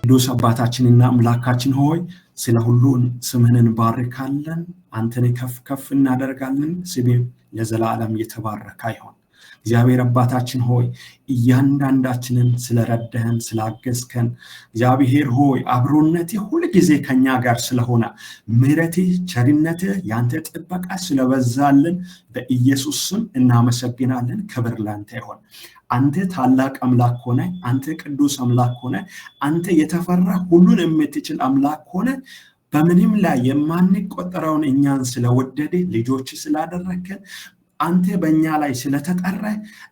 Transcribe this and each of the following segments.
ቅዱስ አባታችንና አምላካችን ሆይ ስለ ሁሉን ስምህን እንባርካለን አንተን ከፍ እናደርጋለን ስምህ ለዘላለም የተባረከ ይሁን እግዚአብሔር አባታችን ሆይ እያንዳንዳችንን ስለረዳህን ስላገዝከን እግዚአብሔር ሆይ አብሮነትህ ሁሉ ጊዜ ከኛ ጋር ስለሆነ ምሕረትህ ቸርነትህ ያንተ ጥበቃ ስለበዛልን በኢየሱስ ስም እናመሰግናለን ክብር ላንተ ይሁን አንተ ታላቅ አምላክ ሆነ አንተ ቅዱስ አምላክ ሆነ አንተ የተፈራ ሁሉን የምትችል አምላክ ሆነ በምንም ላይ የማንቆጠረውን እኛን ስለወደደ ልጆች ስላደረከን አንተ በእኛ ላይ ስለተጠራ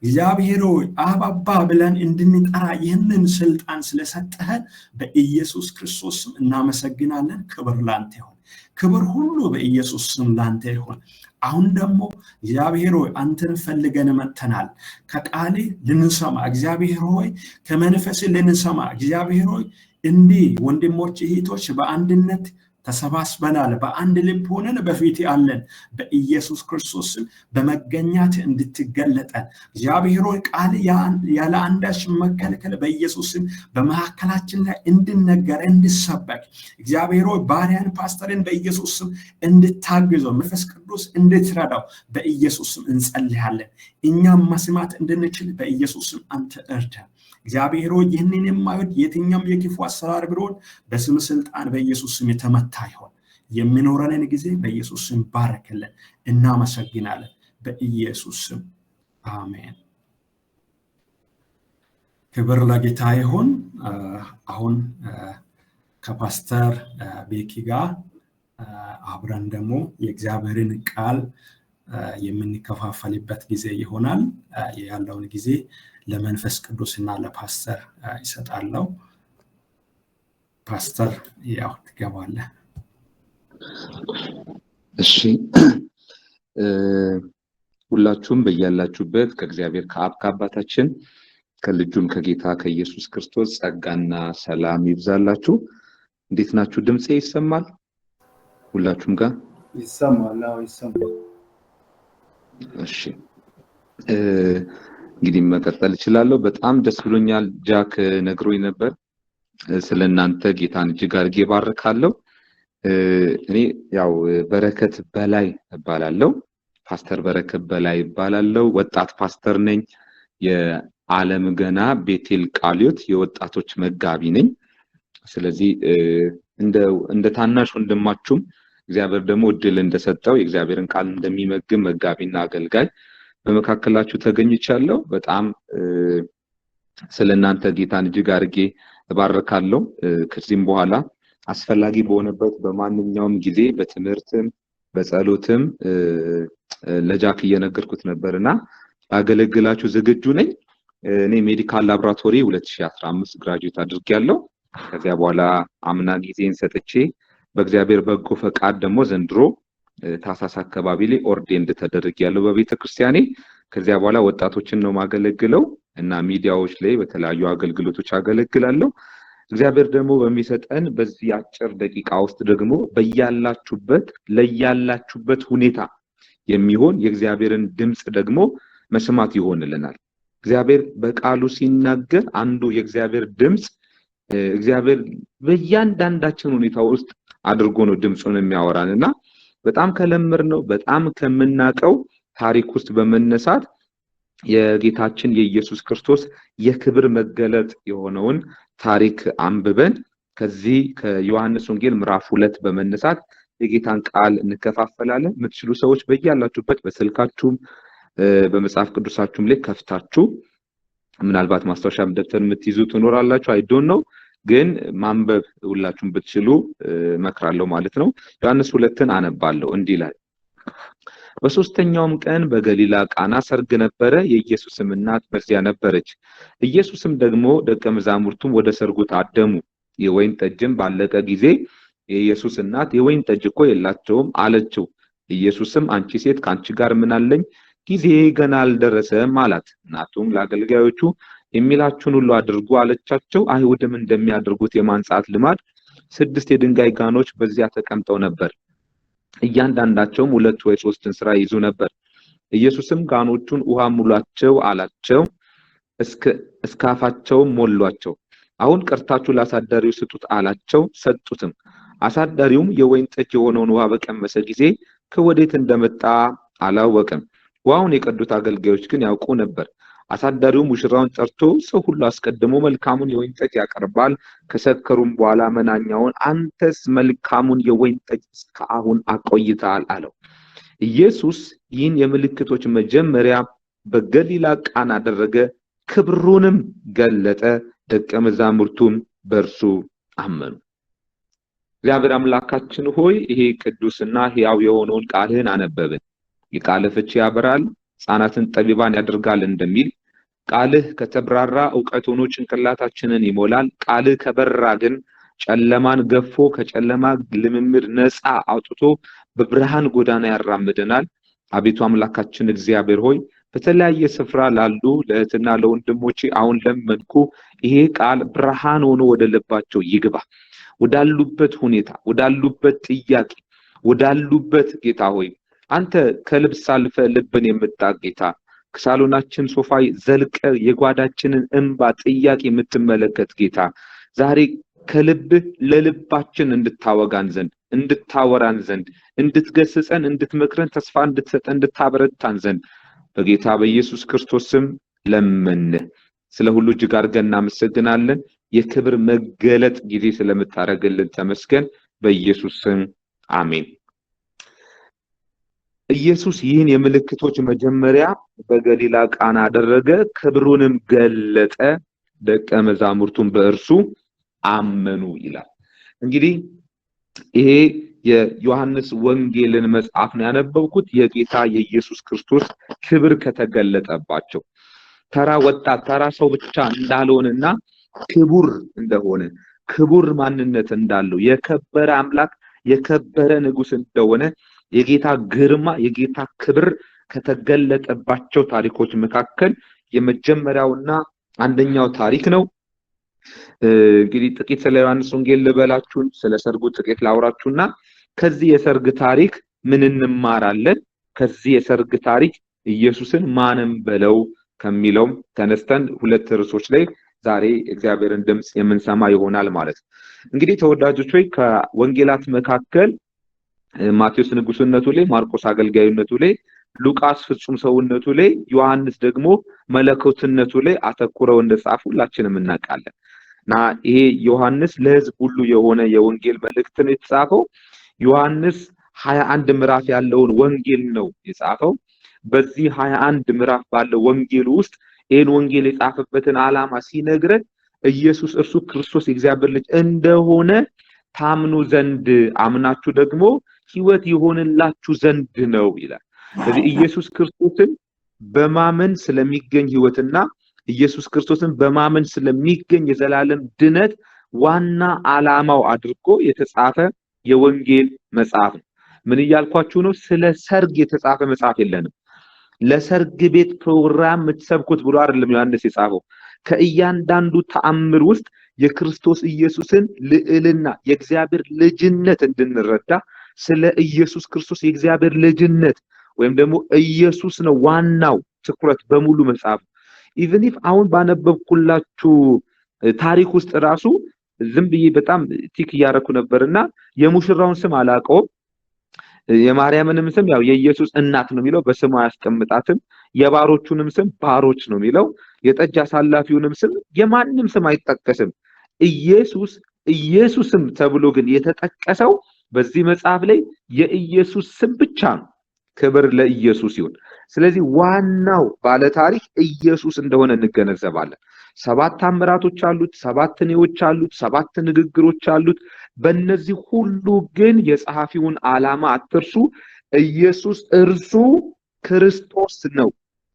እግዚአብሔር ሆይ አባባ ብለን እንድንጠራ ይህንን ስልጣን ስለሰጠህ በኢየሱስ ክርስቶስ ስም እናመሰግናለን ክብር ላንተ ይሁን ክብር ሁሉ በኢየሱስ ስም ላንተ ይሁን አሁን ደግሞ እግዚአብሔር ሆይ አንተን ፈልገን መጥተናል ከቃል ልንሰማ እግዚአብሔር ሆይ ከመንፈስ ልንሰማ እግዚአብሔር ሆይ እንዲህ ወንድሞች እህቶች በአንድነት ተሰባስበናል በአንድ ልብ ሆነን በፊት ያለን በኢየሱስ ክርስቶስ በመገኛት እንድትገለጠ እግዚአብሔር ሆይ ቃል ያለ አንዳች መከልከል በኢየሱስ በመሐከላችን ላይ እንድነገር እንድሰበክ እግዚአብሔር ሆይ ባሪያን ፓስተርን በኢየሱስ እንድታግዘው መንፈስ ቅዱስ እንድትረዳው በኢየሱስ እንጸልያለን እኛም መስማት እንድንችል በኢየሱስ አንተ እርዳን እግዚአብሔር ሆይ ይህንን የማይወድ የትኛውም የክፉ አሰራር ቢሆን በስም ስልጣን በኢየሱስ ስም የተመታ ይሁን የሚኖረንን ጊዜ በኢየሱስ ስም ባረከልን እናመሰግናለን በኢየሱስ ስም አሜን ክብር ለጌታ ይሁን አሁን ከፓስተር ቤኪ ጋር አብረን ደግሞ የእግዚአብሔርን ቃል የምንከፋፈልበት ጊዜ ይሆናል ያለውን ጊዜ ለመንፈስ ቅዱስና ለፓስተር ይሰጣለው ፓስተር ያው ትገባለህ እሺ ሁላችሁም በእያላችሁበት ከእግዚአብሔር ከአብ ከአባታችን ከልጁም ከጌታ ከኢየሱስ ክርስቶስ ጸጋና ሰላም ይብዛላችሁ እንዴት ናችሁ ድምጼ ይሰማል ሁላችሁም ጋር ይሰማል ይሰማል እሺ እንግዲህ መቀጠል እችላለሁ በጣም ደስ ብሎኛል ጃክ ነግሮኝ ነበር ስለናንተ ጌታን እጅግ አድርጌ ባርካለሁ እኔ ያው በረከት በላይ እባላለሁ ፓስተር በረከት በላይ እባላለሁ ወጣት ፓስተር ነኝ የዓለም ገና ቤቴል ቃልዮት የወጣቶች መጋቢ ነኝ ስለዚህ እንደ ታናሽ ወንድማችሁም እግዚአብሔር ደግሞ እድል እንደሰጠው የእግዚአብሔርን ቃል እንደሚመግብ መጋቢና አገልጋይ በመካከላችሁ ተገኝቻለሁ በጣም ስለናንተ ጌታን እጅግ አድርጌ እባርካለሁ ከዚህም በኋላ አስፈላጊ በሆነበት በማንኛውም ጊዜ በትምህርትም በጸሎትም ለጃክ እየነገርኩት ነበርና አገለግላችሁ ዝግጁ ነኝ እኔ ሜዲካል ላብራቶሪ 2015 ግራጁዌት አድርጌያለሁ ከዚያ በኋላ አምና ጊዜን ሰጥቼ በእግዚአብሔር በጎ ፈቃድ ደግሞ ዘንድሮ ታሳስ አካባቢ ላይ ኦርዴንድ ተደርጌያለሁ በቤተክርስቲያኔ ከዚያ በኋላ ወጣቶችን ነው ማገለግለው እና ሚዲያዎች ላይ በተለያዩ አገልግሎቶች አገለግላለሁ እግዚአብሔር ደግሞ በሚሰጠን በዚህ አጭር ደቂቃ ውስጥ ደግሞ ለያላችሁበት ሁኔታ የሚሆን የእግዚአብሔርን ድምጽ ደግሞ መስማት ይሆንልናል እግዚአብሔር በቃሉ ሲናገር አንዱ የእግዚአብሔር ድምጽ እግዚአብሔር በእያንዳንዳችን ሁኔታ ውስጥ አድርጎ ነው ድምጹን የሚያወራንና በጣም ከለምርነው በጣም ከመናቀው ታሪክ ውስጥ በመነሳት የጌታችን የኢየሱስ ክርስቶስ የክብር መገለጥ የሆነውን ታሪክ አንብበን ከዚህ ከዮሐንስ ወንጌል ምዕራፍ 2 በመነሳት የጌታን ቃል እንከፋፈላለን የምትችሉ ሰዎች በእያላችሁበት በስልካችሁም በመጽሐፍ ቅዱሳችሁም ላይ ከፍታችሁ ምናልባት ማስታወሻ ደብተር የምትይዙ ትኖራላችሁ አይ ዶንት ኖ ግን ማንበብ ሁላችሁም ብትችሉ መክራለሁ ማለት ነው ዮሐንስ 2ን አነባለሁ እንዲህ ይላል በሶስተኛውም ቀን በገሊላ ቃና ሰርግ ነበረ የኢየሱስም እናት በዚያ ነበረች ኢየሱስም ደግሞ ደቀ መዛሙርቱም ወደ ሰርጉ ታደሙ የወይን ጠጅም ባለቀ ጊዜ የኢየሱስ እናት የወይን ጠጅ እኮ የላቸውም አለችው ኢየሱስም አንቺ ሴት ካንቺ ጋር ምን አለኝ ጊዜ ገና አልደረሰም አላት እናቱም ለአገልጋዮቹ የሚላችሁን ሁሉ አድርጉ አለቻቸው አይሁድም እንደሚያደርጉት የማንጻት ልማድ 6 የድንጋይ ጋኖች በዚያ ተቀምጠው ነበር እያንዳንዳቸውም 2 ወይ 3 እንስራ ይዙ ነበር ኢየሱስም ጋኖቹን ውሃ ሙሏቸው አላቸው እስካፋቸው ሞሏቸው አሁን ቀርታችሁ ለአሳዳሪው ስጡት አላቸው። ሰጡትም። አሳዳሪውም የወይን ጠጅ የሆነውን ውሃ በቀመሰ ጊዜ ከወዴት እንደመጣ አላወቀም። ውሃውን የቀዱት አገልጋዮች ግን ያውቁ ነበር። አሳዳሪው ሙሽራውን ጠርቶ ሰው ሁሉ አስቀድሞ መልካሙን የወይን ጠጅ ያቀርባል፣ ከሰከሩም በኋላ መናኛውን፣ አንተስ መልካሙን የወይን ጠጅ እስከ አሁን አቆይተሃል አለው። ኢየሱስ ይህን የምልክቶች መጀመሪያ በገሊላ ቃና አደረገ፣ ክብሩንም ገለጠ፣ ደቀ መዛሙርቱም በእርሱ አመኑ። እግዚአብሔር አምላካችን ሆይ ይሄ ቅዱስና ሕያው የሆነውን ቃልህን አነበብን። የቃልህ ፍቺ ያበራል፣ ሕፃናትን ጠቢባን ያደርጋል እንደሚል ቃልህ ከተብራራ ዕውቀት ሆኖ ጭንቅላታችንን ይሞላል። ቃልህ ከበራ ግን ጨለማን ገፎ ከጨለማ ልምምድ ነፃ አውጥቶ በብርሃን ጎዳና ያራምደናል። አቤቱ አምላካችን እግዚአብሔር ሆይ በተለያየ ስፍራ ላሉ ለእህትና ለወንድሞቼ አሁን ለመንኩ፣ ይሄ ቃል ብርሃን ሆኖ ወደ ልባቸው ይግባ። ወዳሉበት ሁኔታ፣ ወዳሉበት ጥያቄ፣ ወዳሉበት ጌታ ሆይ አንተ ከልብስ አልፈ ልብን የምታውቅ ጌታ፣ ከሳሎናችን ሶፋ ዘልቀ የጓዳችንን እንባ ጥያቄ የምትመለከት ጌታ፣ ዛሬ ከልብህ ለልባችን እንድታወጋን ዘንድ፣ እንድታወራን ዘንድ፣ እንድትገስጸን፣ እንድትመክረን፣ ተስፋ እንድትሰጠን፣ እንድታበረታን ዘንድ በጌታ በኢየሱስ ክርስቶስ ስም ለመንህ። ስለ ሁሉ እጅግ አድርገን እናመሰግናለን። የክብር መገለጥ ጊዜ ስለምታረግልን ተመስገን። በኢየሱስ ስም አሜን። ኢየሱስ ይህን የምልክቶች መጀመሪያ በገሊላ ቃና አደረገ፣ ክብሩንም ገለጠ፣ ደቀ መዛሙርቱም በእርሱ አመኑ ይላል። እንግዲህ ይሄ የዮሐንስ ወንጌልን መጽሐፍ ነው ያነበብኩት። የጌታ የኢየሱስ ክርስቶስ ክብር ከተገለጠባቸው ተራ ወጣት ተራ ሰው ብቻ እንዳልሆነና ክቡር እንደሆነ፣ ክቡር ማንነት እንዳለው፣ የከበረ አምላክ የከበረ ንጉስ እንደሆነ፣ የጌታ ግርማ የጌታ ክብር ከተገለጠባቸው ታሪኮች መካከል የመጀመሪያውና አንደኛው ታሪክ ነው። እንግዲህ ጥቂት ስለ ዮሐንስ ወንጌል ልበላችሁ፣ ስለ ሰርጉ ጥቂት ላውራችሁና ከዚህ የሰርግ ታሪክ ምን እንማራለን? ከዚህ የሰርግ ታሪክ ኢየሱስን ማንም በለው ከሚለው ተነስተን ሁለት ርዕሶች ላይ ዛሬ እግዚአብሔርን ድምጽ የምንሰማ ይሆናል ማለት ነው። እንግዲህ ተወዳጆች ሆይ ከወንጌላት መካከል ማቴዎስ ንጉስነቱ ላይ፣ ማርቆስ አገልጋይነቱ ላይ፣ ሉቃስ ፍጹም ሰውነቱ ላይ፣ ዮሐንስ ደግሞ መለኮትነቱ ላይ አተኩረው እንደጻፉ ሁላችንም እናውቃለን። እና ይሄ ዮሐንስ ለሕዝብ ሁሉ የሆነ የወንጌል መልእክትን የተጻፈው ዮሐንስ 21 ምዕራፍ ያለውን ወንጌል ነው የጻፈው። በዚህ 21 ምዕራፍ ባለው ወንጌል ውስጥ ይሄን ወንጌል የጻፈበትን ዓላማ ሲነግረን ኢየሱስ እርሱ ክርስቶስ የእግዚአብሔር ልጅ እንደሆነ ታምኑ ዘንድ አምናችሁ ደግሞ ሕይወት ይሆንላችሁ ዘንድ ነው ይላል። ስለዚህ ኢየሱስ ክርስቶስን በማመን ስለሚገኝ ሕይወትና ኢየሱስ ክርስቶስን በማመን ስለሚገኝ የዘላለም ድነት ዋና ዓላማው አድርጎ የተጻፈ የወንጌል መጽሐፍ ነው። ምን እያልኳችሁ ነው? ስለ ሰርግ የተጻፈ መጽሐፍ የለንም። ለሰርግ ቤት ፕሮግራም የምትሰብኩት ብሎ አይደለም ዮሐንስ የጻፈው። ከእያንዳንዱ ተአምር ውስጥ የክርስቶስ ኢየሱስን ልዕልና የእግዚአብሔር ልጅነት እንድንረዳ ስለ ኢየሱስ ክርስቶስ የእግዚአብሔር ልጅነት ወይም ደግሞ ኢየሱስ ነው ዋናው ትኩረት በሙሉ መጽሐፍ። ኢቭን ኢፍ አሁን ባነበብኩላችሁ ታሪክ ውስጥ ራሱ ዝም ብዬ በጣም ቲክ እያደረኩ ነበርና የሙሽራውን ስም አላውቀውም። የማርያምንም ስም ያው የኢየሱስ እናት ነው የሚለው፣ በስሙ አያስቀምጣትም። የባሮቹንም ስም ባሮች ነው የሚለው። የጠጅ አሳላፊውንም ስም የማንም ስም አይጠቀስም። ኢየሱስም ተብሎ ግን የተጠቀሰው በዚህ መጽሐፍ ላይ የኢየሱስ ስም ብቻ ነው። ክብር ለኢየሱስ ይሁን። ስለዚህ ዋናው ባለ ታሪክ ኢየሱስ እንደሆነ እንገነዘባለን። 7 ተአምራቶች አሉት፣ 7 ነዎች አሉት፣ 7 ንግግሮች አሉት። በእነዚህ ሁሉ ግን የጸሐፊውን ዓላማ አትርሱ። ኢየሱስ እርሱ ክርስቶስ ነው፣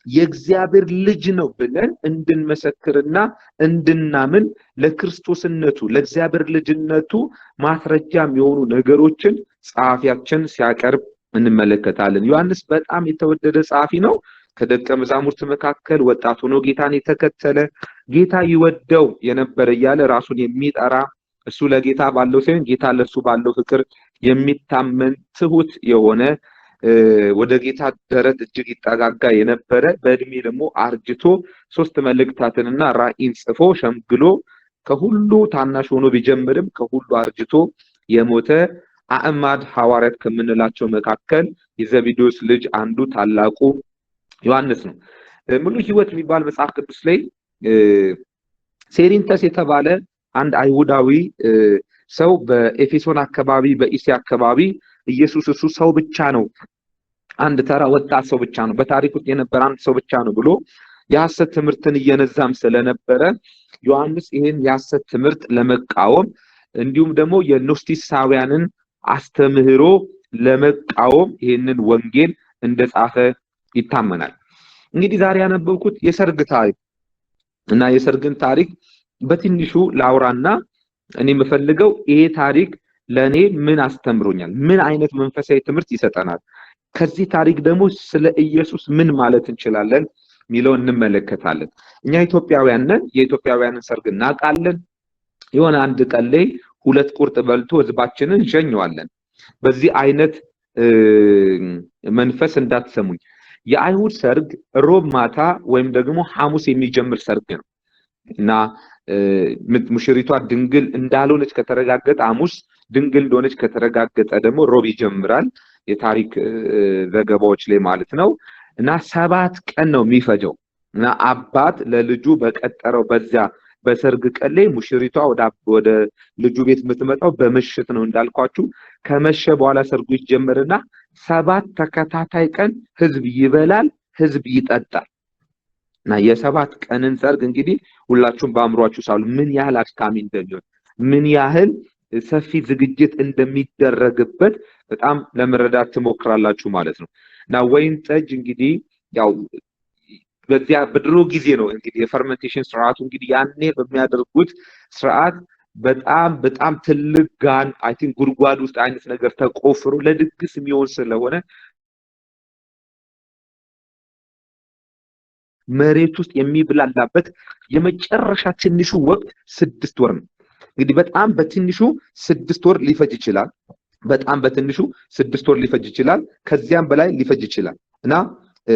የእግዚአብሔር ልጅ ነው ብለን እንድንመሰክርና እንድናምን ለክርስቶስነቱ ለእግዚአብሔር ልጅነቱ ማስረጃም የሆኑ ነገሮችን ጸሐፊያችን ሲያቀርብ እንመለከታለን። ዮሐንስ በጣም የተወደደ ጸሐፊ ነው። ከደቀ መዛሙርት መካከል ወጣት ሆኖ ጌታን የተከተለ ጌታ ይወደው የነበረ እያለ ራሱን የሚጠራ እሱ ለጌታ ባለው ሳይሆን ጌታ ለሱ ባለው ፍቅር የሚታመን ትሁት የሆነ ወደ ጌታ ደረት እጅግ ይጠጋጋ የነበረ በእድሜ ደግሞ አርጅቶ 3 መልእክታትንና ራእይን ጽፎ ሸምግሎ ከሁሉ ታናሽ ሆኖ ቢጀምርም ከሁሉ አርጅቶ የሞተ አዕማድ ሐዋርያት ከምንላቸው መካከል የዘብዴዎስ ልጅ አንዱ ታላቁ ዮሐንስ ነው። ሙሉ ሕይወት የሚባል መጽሐፍ ቅዱስ ላይ ሴሪንተስ የተባለ አንድ አይሁዳዊ ሰው በኤፌሶን አካባቢ በኢሲያ አካባቢ ኢየሱስ እሱ ሰው ብቻ ነው፣ አንድ ተራ ወጣት ሰው ብቻ ነው፣ በታሪክ ውስጥ የነበረ አንድ ሰው ብቻ ነው ብሎ የሐሰት ትምህርትን እየነዛም ስለነበረ ዮሐንስ ይሄን የሐሰት ትምህርት ለመቃወም እንዲሁም ደግሞ የኖስቲሳውያንን አስተምህሮ ለመቃወም ይሄንን ወንጌል እንደጻፈ ይታመናል። እንግዲህ ዛሬ ያነበብኩት የሰርግ ታሪክ እና የሰርግን ታሪክ በትንሹ ላውራና እኔ የምፈልገው ይሄ ታሪክ ለኔ ምን አስተምሮኛል፣ ምን አይነት መንፈሳዊ ትምህርት ይሰጠናል፣ ከዚህ ታሪክ ደግሞ ስለ ኢየሱስ ምን ማለት እንችላለን ሚለው እንመለከታለን። እኛ ኢትዮጵያውያን ነን፣ የኢትዮጵያውያንን ሰርግ እናውቃለን። የሆነ አንድ ቀን ላይ ሁለት ቁርጥ በልቶ ህዝባችንን እንሸኘዋለን። በዚህ አይነት መንፈስ እንዳትሰሙኝ። የአይሁድ ሰርግ ሮብ ማታ ወይም ደግሞ ሐሙስ የሚጀምር ሰርግ ነው እና ሙሽሪቷ ድንግል እንዳልሆነች ከተረጋገጠ ሐሙስ፣ ድንግል እንደሆነች ከተረጋገጠ ደግሞ ሮብ ይጀምራል፣ የታሪክ ዘገባዎች ላይ ማለት ነው። እና 7 ቀን ነው የሚፈጀው እና አባት ለልጁ በቀጠረው በዚያ በሰርግ ቀን ላይ ሙሽሪቷ ወደ ልጁ ቤት የምትመጣው በምሽት ነው እንዳልኳችሁ። ከመሸ በኋላ ሰርጉ ይጀምርና 7 ተከታታይ ቀን ህዝብ ይበላል፣ ህዝብ ይጠጣል። እና የ7 ቀንን ሰርግ እንግዲህ ሁላችሁም በአእምሯችሁ ሳሉ ምን ያህል አድካሚ እንደሚሆን ምን ያህል ሰፊ ዝግጅት እንደሚደረግበት በጣም ለመረዳት ትሞክራላችሁ ማለት ነው። እና ወይን ጠጅ እንግዲህ ያው በዚያ በድሮ ጊዜ ነው እንግዲህ የፈርመንቴሽን ስርዓቱ እንግዲህ ያኔ በሚያደርጉት ስርዓት በጣም ትልቅ ጋን አይ ቲንክ ጉድጓድ ውስጥ አይነት ነገር ተቆፍሮ ለድግስ የሚሆን ስለሆነ መሬት ውስጥ የሚብላላበት የመጨረሻ ትንሹ ወቅት 6 ወር ነው። እንግዲህ በጣም በትንሹ 6 ወር ሊፈጅ ይችላል። በጣም በትንሹ 6 ወር ሊፈጅ ይችላል። ከዚያም በላይ ሊፈጅ ይችላል እና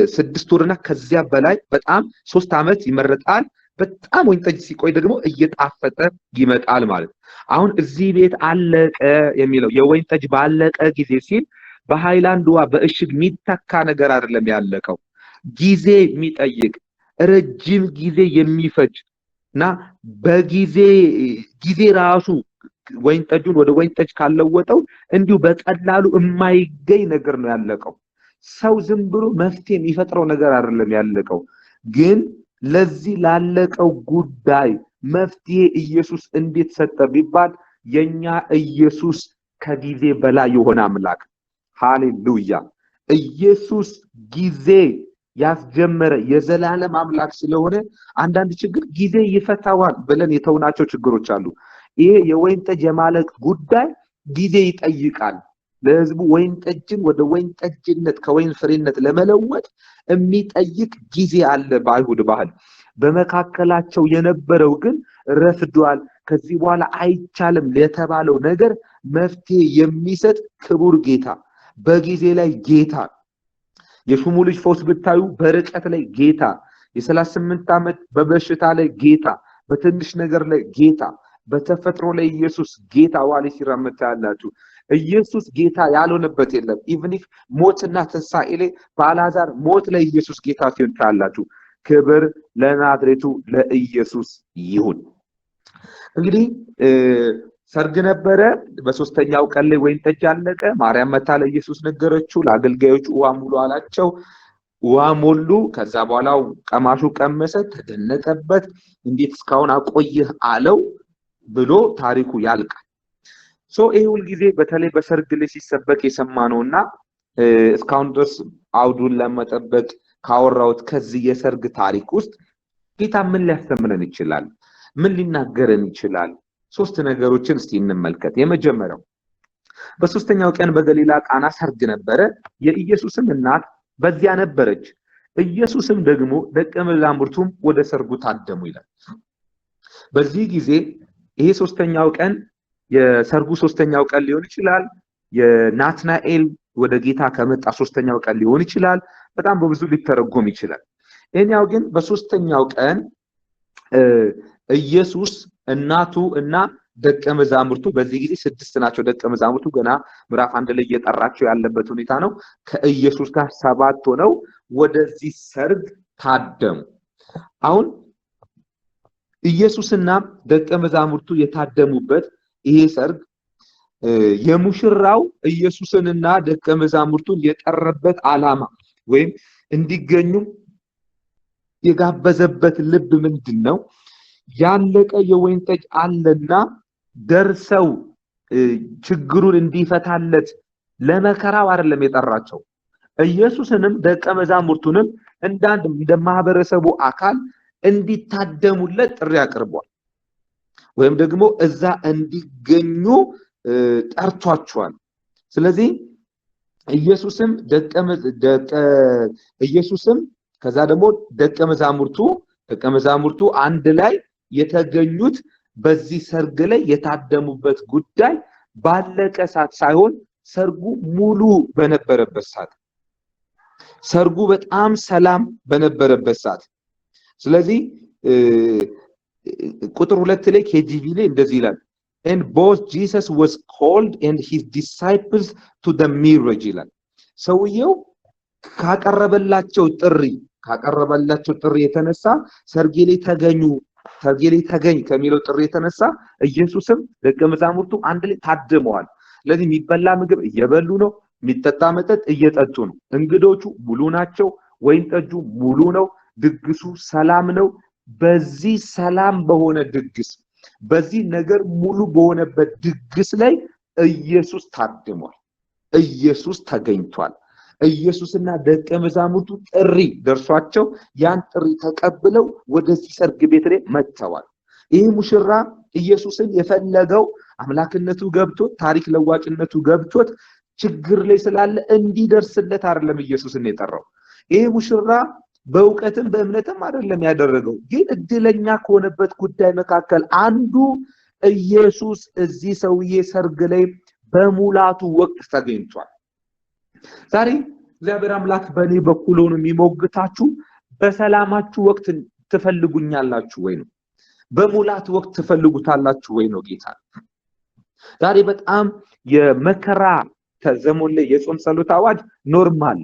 6 ወርና ከዚያ በላይ በጣም 3 ዓመት ይመረጣል። በጣም ወይን ጠጅ ሲቆይ ደግሞ እየጣፈጠ ይመጣል ማለት። አሁን እዚህ ቤት አለቀ የሚለው የወይን ጠጅ ባለቀ ጊዜ ሲል በሃይላንድ ውሃ በእሽግ የሚተካ ነገር አይደለም ያለቀው። ጊዜ የሚጠይቅ ረጅም ጊዜ የሚፈጅ እና ጊዜ ራሱ ወይን ጠጁን ወደ ወይን ጠጅ ካለወጠው እንዲሁ በቀላሉ የማይገኝ ነገር ነው ያለቀው። ሰው ዝም ብሎ መፍትሄ የሚፈጥረው ነገር አይደለም ያለቀው። ግን ለዚህ ላለቀው ጉዳይ መፍትሄ ኢየሱስ እንዴት ሰጠ ቢባል የኛ ኢየሱስ ከጊዜ በላይ የሆነ አምላክ። ሃሌሉያ! ኢየሱስ ጊዜ ያስጀመረ የዘላለም አምላክ ስለሆነ አንዳንድ ችግር ጊዜ ይፈታዋል ብለን የተውናቸው ችግሮች አሉ። ይሄ የወይን ጠጅ የማለቅ ጉዳይ ጊዜ ይጠይቃል። ለህዝቡ ወይን ጠጅን ወደ ወይን ጠጅነት ከወይን ፍሬነት ለመለወጥ የሚጠይቅ ጊዜ አለ በአይሁድ ባህል። በመካከላቸው የነበረው ግን ረፍዷል፣ ከዚህ በኋላ አይቻልም ለተባለው ነገር መፍትሄ የሚሰጥ ክቡር ጌታ፣ በጊዜ ላይ ጌታ፣ የሹሙ ልጅ ፈውስ ብታዩ በርቀት ላይ ጌታ፣ የ38 ዓመት በበሽታ ላይ ጌታ፣ በትንሽ ነገር ላይ ጌታ፣ በተፈጥሮ ላይ ኢየሱስ ጌታ ዋሊ ሲራመታ ያላችሁ ኢየሱስ ጌታ ያልሆነበት የለም። ኢቭን ኢፍ ሞትና ትንሣኤ ላይ በአልዓዛር ሞት ላይ ኢየሱስ ጌታ ሲሆን ታያላችሁ። ክብር ለናዝሬቱ ለኢየሱስ ይሁን። እንግዲህ ሰርግ ነበረ። በሶስተኛው ቀን ላይ ወይን ጠጅ አለቀ። ማርያም መታ ለኢየሱስ ነገረችው። ለአገልጋዮቹ ውሃ ሙሉ አላቸው። ውሃ ሞሉ። ከዛ በኋላ ቀማሹ ቀመሰ፣ ተደነቀበት። እንዴት እስካሁን አቆየህ አለው ብሎ ታሪኩ ያልቃል። ይሄ ሁል ጊዜ በተለይ በሰርግ ላይ ሲሰበክ የሰማነውና እስካሁን ድረስ አውዱን ለመጠበቅ ካወራውት ከዚህ የሰርግ ታሪክ ውስጥ ጌታ ምን ሊያስተምረን ይችላል? ምን ሊናገረን ይችላል? 3 ነገሮችን እስቲ እንመልከት። የመጀመሪያው በሶስተኛው ቀን በገሊላ ቃና ሰርግ ነበረ። የኢየሱስም እናት በዚያ ነበረች። ኢየሱስም ደግሞ ደቀ መዛሙርቱም ወደ ሰርጉ ታደሙ ይላል። በዚህ ጊዜ ይሄ ሶስተኛው ቀን የሰርጉ ሶስተኛው ቀን ሊሆን ይችላል። የናትናኤል ወደ ጌታ ከመጣ ሶስተኛው ቀን ሊሆን ይችላል። በጣም በብዙ ሊተረጎም ይችላል። እኛው ግን በሶስተኛው ቀን ኢየሱስ እናቱ እና ደቀ መዛሙርቱ በዚህ ጊዜ 6 ናቸው። ደቀ መዛሙርቱ ገና ምዕራፍ 1 ላይ እየጠራቸው ያለበት ሁኔታ ነው። ከኢየሱስ ጋር 7 ሆነው ወደዚህ ሰርግ ታደሙ። አሁን ኢየሱስና ደቀ መዛሙርቱ የታደሙበት ይሄ ሰርግ የሙሽራው ኢየሱስንና ደቀ መዛሙርቱን የጠረበት ዓላማ ወይም እንዲገኙ የጋበዘበት ልብ ምንድነው? ያለቀ የወይን ጠጅ አለና ደርሰው ችግሩን እንዲፈታለት ለመከራው አይደለም የጠራቸው። ኢየሱስንም ደቀ መዛሙርቱንም እንደ ማህበረሰቡ አካል እንዲታደሙለት ጥሪ አቅርቧል። ወይም ደግሞ እዛ እንዲገኙ ጠርቷቸዋል። ስለዚህ ኢየሱስም ከዛ ደግሞ ደቀ መዛሙርቱ አንድ ላይ የተገኙት በዚህ ሰርግ ላይ የታደሙበት ጉዳይ ባለቀ ሰዓት ሳይሆን ሰርጉ ሙሉ በነበረበት ሰዓት፣ ሰርጉ በጣም ሰላም በነበረበት ሰዓት። ስለዚህ ቁጥር 2 ላይ KJV ላይ እንደዚህ ይላል and both Jesus was called and his disciples to the marriage ይላል። ሰውየው ካቀረበላቸው ጥሪ የተነሳ ሰርጌ ላይ ተገኝ ከሚለው ጥሪ የተነሳ ኢየሱስም ደቀ መዛሙርቱ አንድ ላይ ታድመዋል። ስለዚህ የሚበላ ምግብ እየበሉ ነው፣ የሚጠጣ መጠጥ እየጠጡ ነው። እንግዶቹ ሙሉ ናቸው፣ ወይን ጠጁ ሙሉ ነው፣ ድግሱ ሰላም ነው። በዚህ ሰላም በሆነ ድግስ፣ በዚህ ነገር ሙሉ በሆነበት ድግስ ላይ ኢየሱስ ታድሟል፣ ኢየሱስ ተገኝቷል። ኢየሱስና ደቀ መዛሙርቱ ጥሪ ደርሷቸው ያን ጥሪ ተቀብለው ወደዚህ ሰርግ ቤት ላይ መጥተዋል። ይህ ሙሽራ ኢየሱስን የፈለገው አምላክነቱ ገብቶት ታሪክ ለዋጭነቱ ገብቶት ችግር ላይ ስላለ እንዲደርስለት አይደለም ኢየሱስን የጠራው። ይህ ሙሽራ በእውቀትም በእምነትም አይደለም ያደረገው። ግን እድለኛ ከሆነበት ጉዳይ መካከል አንዱ ኢየሱስ እዚህ ሰውዬ ሰርግ ላይ በሙላቱ ወቅት ተገኝቷል። ዛሬ እግዚአብሔር አምላክ በእኔ በኩል ሆኖ የሚሞግታችሁ በሰላማችሁ ወቅት ትፈልጉኛላችሁ ወይ ነው? በሙላት ወቅት ትፈልጉታላችሁ ወይ ነው ጌታ። ዛሬ በጣም የመከራ ዘመን ላይ የጾም ጸሎት አዋጅ ኖርማል።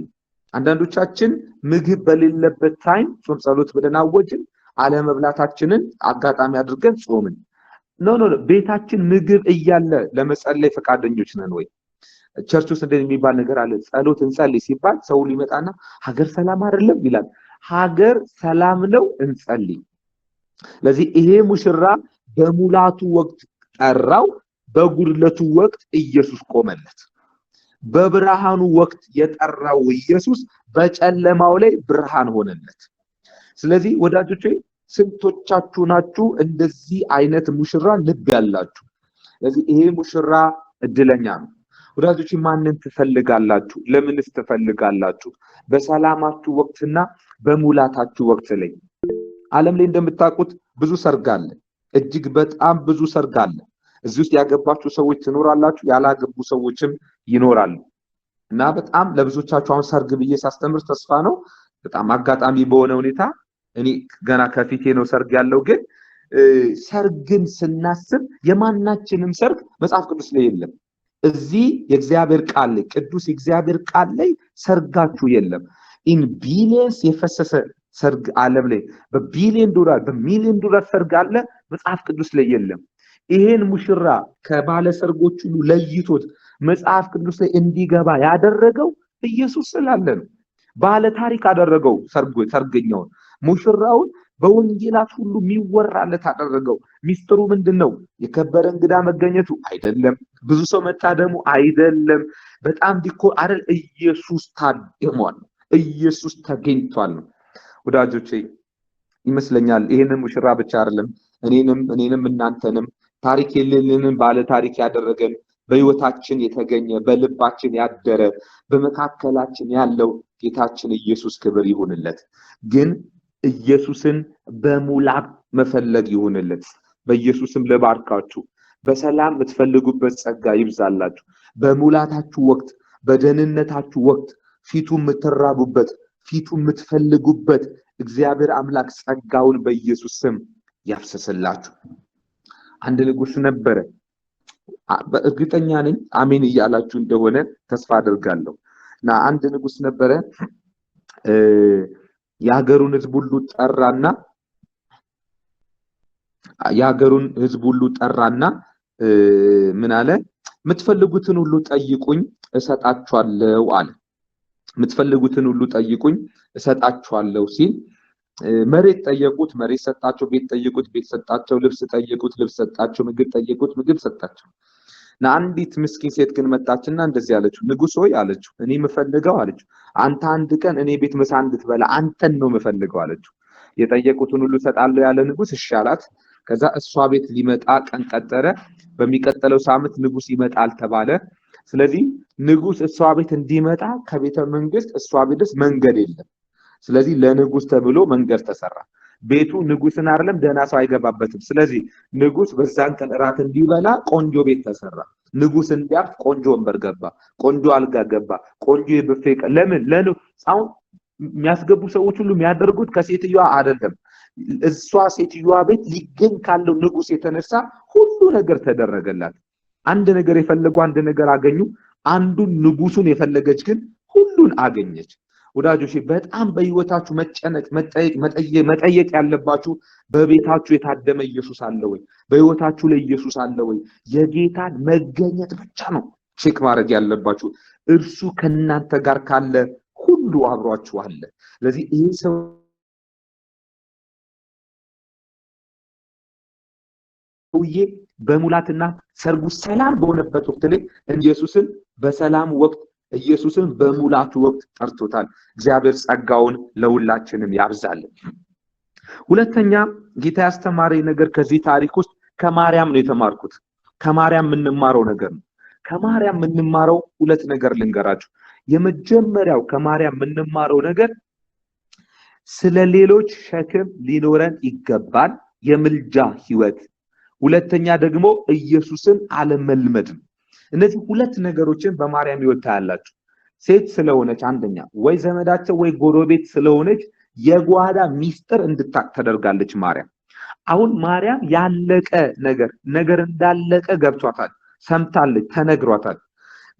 አንዳንዶቻችን ምግብ በሌለበት ታይም ጾም ጸሎት ብለን አወጅን፣ አለመብላታችንን አጋጣሚ አድርገን ጾምን። ኖ ቤታችን ምግብ እያለ ለመጸለይ ፈቃደኞች ነን ወይ? ቸርች ውስጥ እንደዚህ የሚባል ነገር አለ። ጸሎት እንጸልይ ሲባል ሰው ሊመጣና ሀገር ሰላም አይደለም ይላል። ሀገር ሰላም ነው፣ እንጸልይ። ስለዚህ ይሄ ሙሽራ በሙላቱ ወቅት ጠራው፣ በጉድለቱ ወቅት ኢየሱስ ቆመለት። በብርሃኑ ወቅት የጠራው ኢየሱስ በጨለማው ላይ ብርሃን ሆነለት። ስለዚህ ወዳጆቼ ስንቶቻችሁ ናችሁ እንደዚህ አይነት ሙሽራ ልብ ያላችሁ? ስለዚህ ይሄ ሙሽራ እድለኛ ነው። ወዳጆቼ ማንን ትፈልጋላችሁ? ለምንስ ትፈልጋላችሁ? በሰላማችሁ ወቅትና በሙላታችሁ ወቅት ላይ። ዓለም ላይ እንደምታውቁት ብዙ ሰርግ አለ፣ እጅግ በጣም ብዙ ሰርግ አለ። እዚህ ውስጥ ያገባችሁ ሰዎች ትኖራላችሁ፣ ያላገቡ ሰዎችም ይኖራሉ። እና በጣም ለብዙዎቻችሁ አሁን ሰርግ ብዬ ሳስተምር ተስፋ ነው። በጣም አጋጣሚ በሆነ ሁኔታ እኔ ገና ከፊቴ ነው ሰርግ ያለው። ግን ሰርግን ስናስብ የማናችንም ሰርግ መጽሐፍ ቅዱስ ላይ የለም። እዚህ የእግዚአብሔር ቃል ላይ ቅዱስ የእግዚአብሔር ቃል ላይ ሰርጋችሁ የለም። ኢን ቢሊየንስ የፈሰሰ ሰርግ ዓለም ላይ በቢሊየን ዶላር በሚሊዮን ዶላር ሰርግ አለ፣ መጽሐፍ ቅዱስ ላይ የለም። ይሄን ሙሽራ ከባለ ሰርጎች ሁሉ ለይቶት መጽሐፍ ቅዱስ ላይ እንዲገባ ያደረገው ኢየሱስ ስላለ ነው። ባለ ታሪክ አደረገው ሰርገኛውን ሙሽራውን በወንጌላት ሁሉ የሚወራለት አደረገው። ሚስጥሩ ምንድነው? የከበረ እንግዳ መገኘቱ አይደለም፣ ብዙ ሰው መታደሙ አይደለም። በጣም ዲኮር አይደል፣ ኢየሱስ ታድሟል፣ ኢየሱስ ተገኝቷል ነው። ወዳጆቼ ይመስለኛል ይሄንን ሙሽራ ብቻ አይደለም እኔንም እናንተንም ታሪክ የሌለንን ባለ ታሪክ ያደረገን በህይወታችን የተገኘ በልባችን ያደረ በመካከላችን ያለው ጌታችን ኢየሱስ ክብር ይሁንለት። ግን ኢየሱስን በሙላት መፈለግ ይሁንለት። በኢየሱስም ለባርካችሁ በሰላም የምትፈልጉበት ጸጋ ይብዛላችሁ። በሙላታችሁ ወቅት በደህንነታችሁ ወቅት ፊቱ የምትራቡበት ፊቱ የምትፈልጉበት እግዚአብሔር አምላክ ጸጋውን በኢየሱስ ስም ያፍሰስላችሁ። አንድ ንጉስ ነበረ። በእርግጠኛ ነኝ አሜን እያላችሁ እንደሆነ ተስፋ አደርጋለሁ። እና አንድ ንጉስ ነበረ። የሀገሩን ህዝብ ሁሉ ጠራና ምን አለ? የምትፈልጉትን ሁሉ ጠይቁኝ እሰጣችኋለሁ አለ። የምትፈልጉትን ሁሉ ጠይቁኝ እሰጣችኋለሁ ሲል መሬት ጠየቁት፣ መሬት ሰጣቸው። ቤት ጠየቁት፣ ቤት ሰጣቸው። ልብስ ጠየቁት፣ ልብስ ሰጣቸው። ምግብ ጠየቁት፣ ምግብ ሰጣቸው። እና አንዲት ምስኪን ሴት ግን መጣችና እንደዚህ አለችው፣ ንጉስ ሆይ አለችው፣ እኔ የምፈልገው አለችው፣ አንተ አንድ ቀን እኔ ቤት ምሳ እንድትበላ አንተን ነው የምፈልገው አለችው። የጠየቁትን ሁሉ ሰጣለሁ ያለ ንጉስ እሺ አላት። ከዛ እሷ ቤት ሊመጣ ቀን ቀጠረ። በሚቀጥለው ሳምንት ንጉስ ይመጣል ተባለ። ስለዚህ ንጉስ እሷ ቤት እንዲመጣ ከቤተ መንግስት እሷ ቤት ድረስ መንገድ የለም። ስለዚህ ለንጉስ ተብሎ መንገድ ተሰራ። ቤቱ ንጉስን አይደለም ደህና ሰው አይገባበትም። ስለዚህ ንጉስ በዛን ቀን እራት እንዲበላ ቆንጆ ቤት ተሰራ። ንጉስ እንዲያርፍ ቆንጆ ወንበር ገባ፣ ቆንጆ አልጋ ገባ፣ ቆንጆ የብፌ ለምን ለንጉሳው የሚያስገቡ ሰዎች ሁሉ የሚያደርጉት ከሴትዮዋ አይደለም። እሷ ሴትዮዋ ቤት ሊገኝ ካለው ንጉስ የተነሳ ሁሉ ነገር ተደረገላት። አንድ ነገር የፈለጉ አንድ ነገር አገኙ። አንዱን ንጉሱን የፈለገች ግን ሁሉን አገኘች። ወዳጆች በጣም በህይወታችሁ መጨነቅ መጠየቅ ያለባችሁ በቤታችሁ የታደመ ኢየሱስ አለ ወይ? በህይወታችሁ ላይ ኢየሱስ አለ ወይ? የጌታን መገኘት ብቻ ነው ቼክ ማድረግ ያለባችሁ። እርሱ ከናንተ ጋር ካለ ሁሉ አብሯችሁ አለ። ስለዚህ ይሄ ሰውዬ በሙላትና ሰርጉ ሰላም በሆነበት ወቅት ላይ ኢየሱስን በሰላም ወቅት ኢየሱስን በሙላቱ ወቅት ጠርቶታል። እግዚአብሔር ጸጋውን ለሁላችንም ያብዛልን። ሁለተኛ ጌታ ያስተማረኝ ነገር ከዚህ ታሪክ ውስጥ ከማርያም ነው የተማርኩት። ከማርያም የምንማረው ነገር ነው። ከማርያም የምንማረው ሁለት ነገር ልንገራችሁ። የመጀመሪያው ከማርያም የምንማረው ነገር ስለ ሌሎች ሸክም ሊኖረን ይገባል፣ የምልጃ ህይወት። ሁለተኛ ደግሞ ኢየሱስን አለመልመድ ነው። እነዚህ ሁለት ነገሮችን በማርያም ህይወት ታያላችሁ። ሴት ስለሆነች አንደኛ ወይ ዘመዳቸው ወይ ጎረቤት ስለሆነች የጓዳ ሚስጥር እንድታቅ ተደርጋለች ማርያም። አሁን ማርያም ያለቀ ነገር እንዳለቀ ገብቷታል፣ ሰምታለች፣ ተነግሯታል።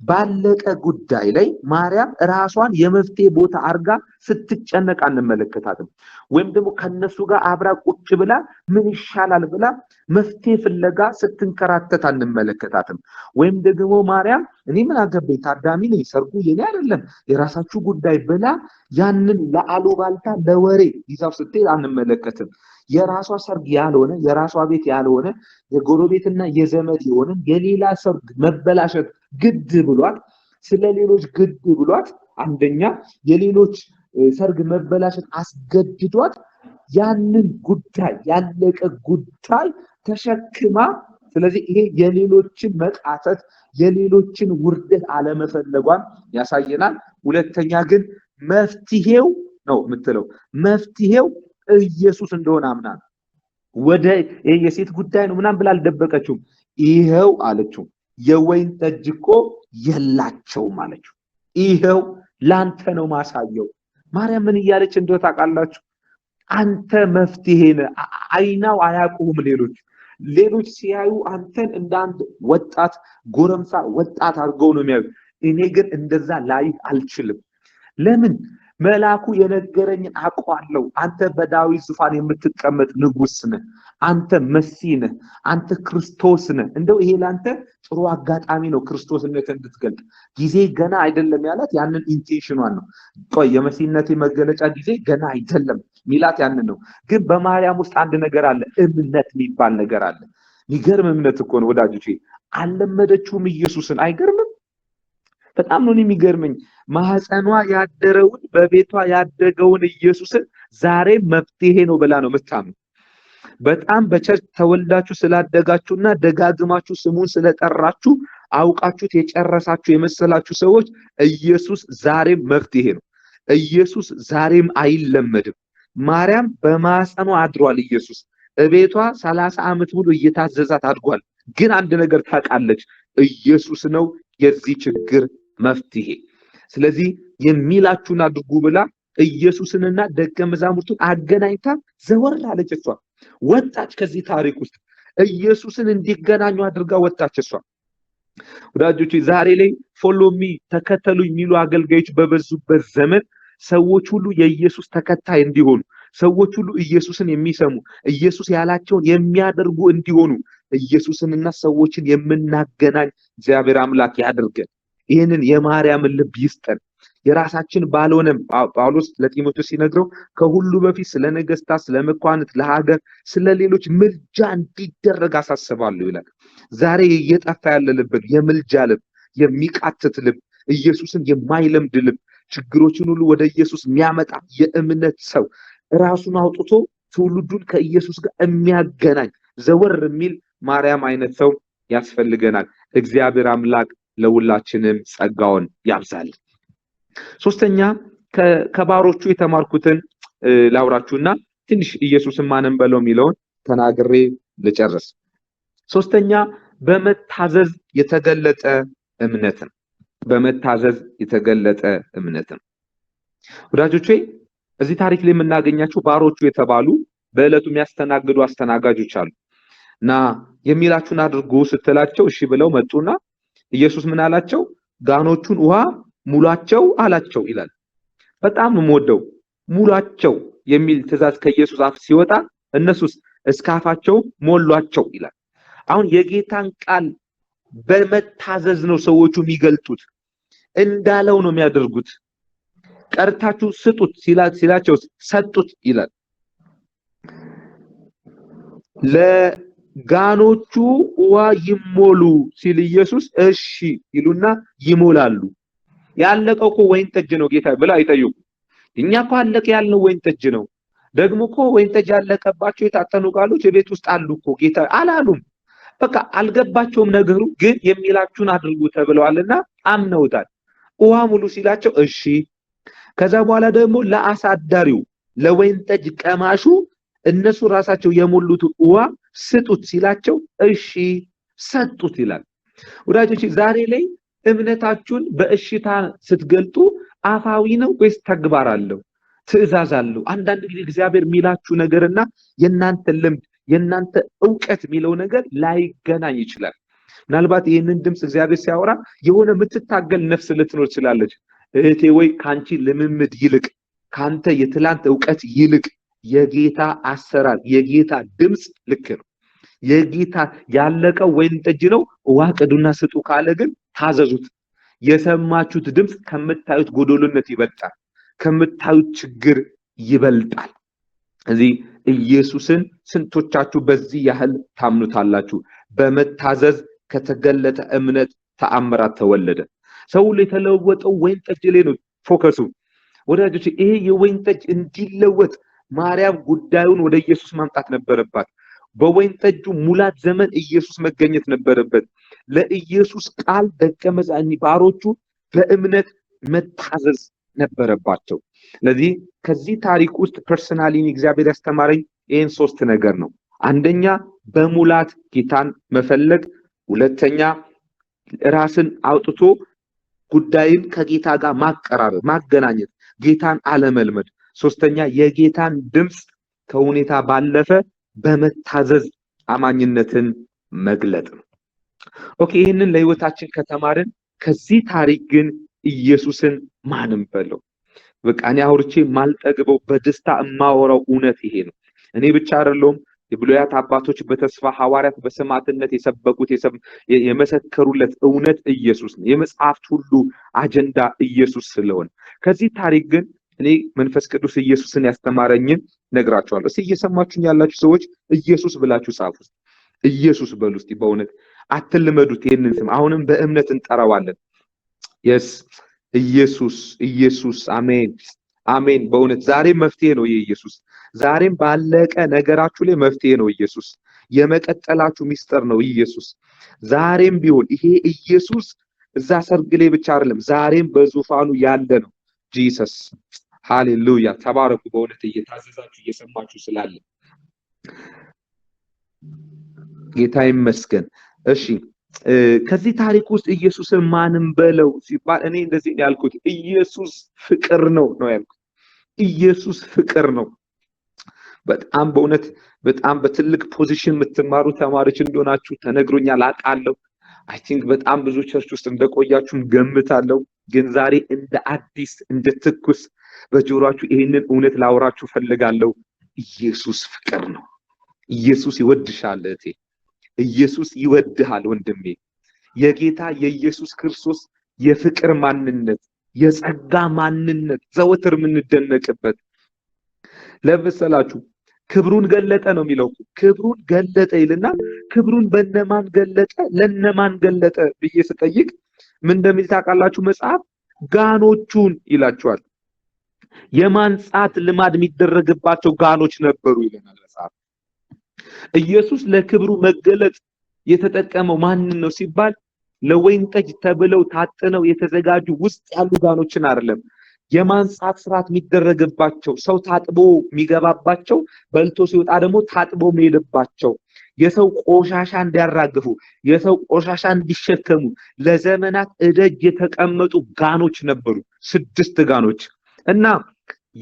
ባለቀ ጉዳይ ላይ ማርያም ራሷን የመፍትሄ ቦታ አርጋ ስትጨነቅ አንመለከታትም። ወይም ደግሞ ከነሱ ጋር አብራ ቁጭ ብላ ምን ይሻላል ብላ መፍትሄ ፍለጋ ስትንከራተት አንመለከታትም። ወይም ደግሞ ማርያም እኔ ምን አገባኝ ታዳሚ ነኝ፣ ሰርጉ የኔ አይደለም፣ የራሳችሁ ጉዳይ ብላ ያንን ለአሉባልታ ለወሬ ይዛው ስትሄድ አንመለከትም። የራሷ ሰርግ ያልሆነ የራሷ ቤት ያልሆነ የጎረቤትና የዘመድ የሆነ የሌላ ሰርግ መበላሸት ግድ ብሏት ስለሌሎች ግድ ብሏት አንደኛ የሌሎች ሰርግ መበላሸት አስገድዷት ያንን ጉዳይ ያለቀ ጉዳይ ተሸክማ ስለዚህ ይሄ የሌሎችን መቃተት የሌሎችን ውርደት አለመፈለጓን ያሳየናል። ሁለተኛ ግን መፍትሄው ነው የምትለው መፍትሄው ኢየሱስ እንደሆነ አምናል። ወደ የሴት ጉዳይ ነው ምናምን ብላ አልደበቀችውም። ይሄው አለችው የወይን ጠጅ እኮ የላቸውም አለችው። ይሄው ላንተ ነው ማሳየው። ማርያም ምን እያለች እንደው ታውቃላችሁ? አንተ መፍትሄ ነህ። አይናው አያውቁም ሌሎች ሲያዩ አንተን እንደ አንድ ወጣት ጎረምሳ ወጣት አድርገው ነው የሚያዩ። እኔ ግን እንደዛ ላይ አልችልም። ለምን? መልአኩ የነገረኝን አውቀዋለሁ። አንተ በዳዊት ዙፋን የምትቀመጥ ንጉስ ነህ፣ አንተ መሲህ ነህ፣ አንተ ክርስቶስ ነህ። እንደው ይሄ ላንተ ጥሩ አጋጣሚ ነው ክርስቶስነትን እንድትገልጥ። ጊዜ ገና አይደለም ያላት ያንን ኢንቴንሽኗን ነው። ቆይ የመሲህነቴ መገለጫ ጊዜ ገና አይደለም ሚላት ያንን ነው። ግን በማርያም ውስጥ አንድ ነገር አለ፣ እምነት የሚባል ነገር አለ። የሚገርም እምነት እኮ ነው ወዳጆቼ። አልለመደችውም ኢየሱስን። አይገርምም? በጣም ነው የሚገርመኝ። ማህፀኗ ያደረውን በቤቷ ያደገውን ኢየሱስን ዛሬ መፍትሄ ነው ብላ ነው የምታምነው። በጣም በቸርች ተወልዳችሁ ስላደጋችሁና ደጋግማችሁ ስሙን ስለጠራችሁ አውቃችሁት የጨረሳችሁ የመሰላችሁ ሰዎች ኢየሱስ ዛሬም መፍትሄ ነው። ኢየሱስ ዛሬም አይለመድም። ማርያም በማህፀኗ አድሯል ኢየሱስ። እቤቷ 30 ዓመት ሙሉ እየታዘዛት አድጓል። ግን አንድ ነገር ታውቃለች፣ ኢየሱስ ነው የዚህ ችግር መፍትሄ። ስለዚህ የሚላችሁን አድርጉ ብላ ኢየሱስንና ደቀ መዛሙርቱን አገናኝታ ዘወር አለች። እሷ ወጣች ከዚህ ታሪክ ውስጥ ኢየሱስን እንዲገናኙ አድርጋ ወጣች እሷ። ወዳጆቼ ዛሬ ላይ ፎሎሚ ተከተሉኝ የሚሉ አገልጋዮች በበዙበት ዘመን ሰዎች ሁሉ የኢየሱስ ተከታይ እንዲሆኑ፣ ሰዎች ሁሉ ኢየሱስን የሚሰሙ ኢየሱስ ያላቸውን የሚያደርጉ እንዲሆኑ ኢየሱስንና ሰዎችን የምናገናኝ እግዚአብሔር አምላክ ያድርገን። ይህንን የማርያምን ልብ ይስጠን። የራሳችን ባልሆነም ጳውሎስ ለጢሞቴዎስ ሲነግረው ከሁሉ በፊት ስለ ነገስታት፣ ስለ መኳንንት፣ ለሀገር፣ ስለ ሌሎች ምልጃ እንዲደረግ አሳስባለሁ ይላል። ዛሬ እየጠፋ ያለ ልብ፣ የምልጃ ልብ፣ የሚቃትት ልብ፣ ኢየሱስን የማይለምድ ልብ፣ ችግሮችን ሁሉ ወደ ኢየሱስ የሚያመጣ የእምነት ሰው ራሱን አውጥቶ ትውልዱን ከኢየሱስ ጋር የሚያገናኝ ዘወር የሚል ማርያም አይነት ሰው ያስፈልገናል። እግዚአብሔር አምላክ ለሁላችንም ጸጋውን ያብዛል። ሶስተኛ ከባሮቹ የተማርኩትን ላውራችሁና ትንሽ ኢየሱስን ማንም በለው የሚለውን ተናግሬ ልጨርስ። ሶስተኛ በመታዘዝ የተገለጠ እምነት ነው። በመታዘዝ የተገለጠ እምነት ነው። ወዳጆቼ እዚህ ታሪክ ላይ የምናገኛቸው ባሮቹ የተባሉ በእለቱ የሚያስተናግዱ አስተናጋጆች አሉ እና የሚላችሁን አድርጉ ስትላቸው እሺ ብለው መጡና ኢየሱስ ምን አላቸው? ጋኖቹን ውሃ ሙሏቸው አላቸው ይላል። በጣም ነው የምወደው ሙሏቸው የሚል ትእዛዝ ከኢየሱስ አፍ ሲወጣ እነሱስ እስካፋቸው ሞሏቸው ይላል። አሁን የጌታን ቃል በመታዘዝ ነው ሰዎቹ የሚገልጡት፣ እንዳለው ነው የሚያደርጉት። ቀርታችሁ ስጡት ሲላቸው ሰጡት ይላል። ለጋኖቹ ውሃ ይሞሉ ሲል ኢየሱስ እሺ ይሉና ይሞላሉ። ያለቀው እኮ ወይን ጠጅ ነው ጌታ ብላ አይጠይቁ። እኛ እኮ አለቀ ያልነው ወይን ጠጅ ነው። ደግሞ እኮ ወይን ጠጅ ያለቀባቸው የታጠኑ ቃሎች ቤት ውስጥ አሉ እኮ ጌታ አላሉም። በቃ አልገባቸውም ነገሩ። ግን የሚላችሁን አድርጉ ተብለዋልና አምነውታል። ውሃ ሙሉ ሲላቸው እሺ። ከዛ በኋላ ደግሞ ለአሳዳሪው ለወይን ጠጅ ቀማሹ እነሱ ራሳቸው የሞሉት ውሃ ስጡት ሲላቸው እሺ ሰጡት ይላል። ወዳጆች ዛሬ ላይ እምነታችሁን በእሽታ ስትገልጡ አፋዊ ነው ወይስ ተግባር አለው? ትእዛዝ አለው? አንዳንድ ጊዜ እግዚአብሔር የሚላችሁ ነገርና የናንተ ልምድ የናንተ ዕውቀት የሚለው ነገር ላይገናኝ ይችላል። ምናልባት ይህንን ድምጽ እግዚአብሔር ሲያወራ የሆነ የምትታገል ነፍስ ልትኖር ትችላለች። እህቴ ወይ ካንቺ ልምምድ ይልቅ ካንተ የትላንት ዕውቀት ይልቅ የጌታ አሰራር የጌታ ድምጽ ልክ ነው። የጌታ ያለቀው ወይን ጠጅ ነው ውሃ ቅዱና ስጡ ካለ ግን ታዘዙት። የሰማችሁት ድምጽ ከምታዩት ጎዶሎነት ይበልጣል፣ ከምታዩት ችግር ይበልጣል። እዚህ ኢየሱስን ስንቶቻችሁ በዚህ ያህል ታምኑታላችሁ? በመታዘዝ ከተገለጠ እምነት ተአምራት ተወለደ። ሰው የተለወጠው ወይን ጠጅ ላይ ነው ፎከሱ። ወዳጆች ይሄ የወይን ጠጅ እንዲለወጥ ማርያም ጉዳዩን ወደ ኢየሱስ ማምጣት ነበረባት። በወይን ጠጁ ሙላት ዘመን ኢየሱስ መገኘት ነበረበት። ለኢየሱስ ቃል ደቀ መዛሙርቱ ባሮቹ በእምነት መታዘዝ ነበረባቸው። ስለዚህ ከዚህ ታሪክ ውስጥ ፐርሰናሊ እግዚአብሔር ያስተማረኝ ይሄን ሶስት ነገር ነው። አንደኛ በሙላት ጌታን መፈለግ፣ ሁለተኛ ራስን አውጥቶ ጉዳይን ከጌታ ጋር ማቀራረብ ማገናኘት፣ ጌታን አለመልመድ፣ ሶስተኛ የጌታን ድምጽ ከሁኔታ ባለፈ በመታዘዝ አማኝነትን መግለጥ ነው። ኦኬ ይሄንን ለህይወታችን ከተማርን ከዚህ ታሪክ ግን ኢየሱስን ማንም በለው በቃ እኔ አውርቼ ማልጠግበው በደስታ እማወራው እውነት ይሄ ነው። እኔ ብቻ አይደለም የብሉያት አባቶች በተስፋ ሐዋርያት በሰማዕትነት የሰበኩት የመሰከሩለት እውነት ኢየሱስ ነው። የመጽሐፍት ሁሉ አጀንዳ ኢየሱስ ስለሆነ ከዚህ ታሪክ ግን እኔ መንፈስ ቅዱስ ኢየሱስን ያስተማረኝን ነግራችኋለሁ። እስኪ እየሰማችሁኝ ያላችሁ ሰዎች ኢየሱስ ብላችሁ ጻፉ። ኢየሱስ በሉ እስቲ። በእውነት አትልመዱት ይሄንን ስም። አሁንም በእምነት እንጠራዋለን። የስ ኢየሱስ ኢየሱስ አሜን አሜን። በእውነት ዛሬም መፍትሄ ነው ኢየሱስ። ዛሬም ባለቀ ነገራችሁ ላይ መፍትሄ ነው ኢየሱስ። የመቀጠላችሁ ሚስጥር ነው ኢየሱስ። ዛሬም ቢሆን ይሄ ኢየሱስ እዛ ሰርግ ላይ ብቻ አይደለም፣ ዛሬም በዙፋኑ ያለ ነው ጂሰስ። ሃሌሉያ ተባረኩ። በእውነት እየታዘዛችሁ እየሰማችሁ ስላለ ጌታ ይመስገን። እሺ ከዚህ ታሪክ ውስጥ ኢየሱስን ማንም በለው ሲባል እኔ እንደዚህ ያልኩት ኢየሱስ ፍቅር ነው ያልኩት። ኢየሱስ ፍቅር ነው። በጣም በእውነት በጣም በትልቅ ፖዚሽን የምትማሩ ተማሪዎች እንደሆናችሁ ተነግሮኛል አውቃለሁ። አይ ቲንክ በጣም ብዙ ቸርች ውስጥ እንደቆያችሁም ገምታለሁ። ግን ዛሬ እንደ አዲስ እንደ ትኩስ በጆሮአችሁ ይሄንን እውነት ላወራችሁ ፈልጋለሁ። ኢየሱስ ፍቅር ነው። ኢየሱስ ይወድሻል እህቴ። ኢየሱስ ይወድሃል ወንድሜ። የጌታ የኢየሱስ ክርስቶስ የፍቅር ማንነት፣ የጸጋ ማንነት ዘወትር የምንደነቅበት ለምሳላችሁ ክብሩን ገለጠ ነው የሚለው። ክብሩን ገለጠ ይልና ክብሩን በነማን ገለጠ ለነማን ገለጠ ብዬ ስጠይቅ ምን እንደሚል ታውቃላችሁ? መጽሐፍ ጋኖቹን ይላችኋል። የማንጻት ልማድ የሚደረግባቸው ጋኖች ነበሩ ይለናል መጽሐፍ። ኢየሱስ ለክብሩ መገለጥ የተጠቀመው ማንን ነው ሲባል ለወይን ጠጅ ተብለው ታጥነው የተዘጋጁ ውስጥ ያሉ ጋኖችን አይደለም። የማንጻት ስርዓት የሚደረግባቸው ሰው ታጥቦ የሚገባባቸው፣ በልቶ ሲወጣ ደግሞ ታጥቦ የሚሄድባቸው፣ የሰው ቆሻሻ እንዲያራግፉ፣ የሰው ቆሻሻ እንዲሸከሙ ለዘመናት እደጅ የተቀመጡ ጋኖች ነበሩ። 6 ጋኖች እና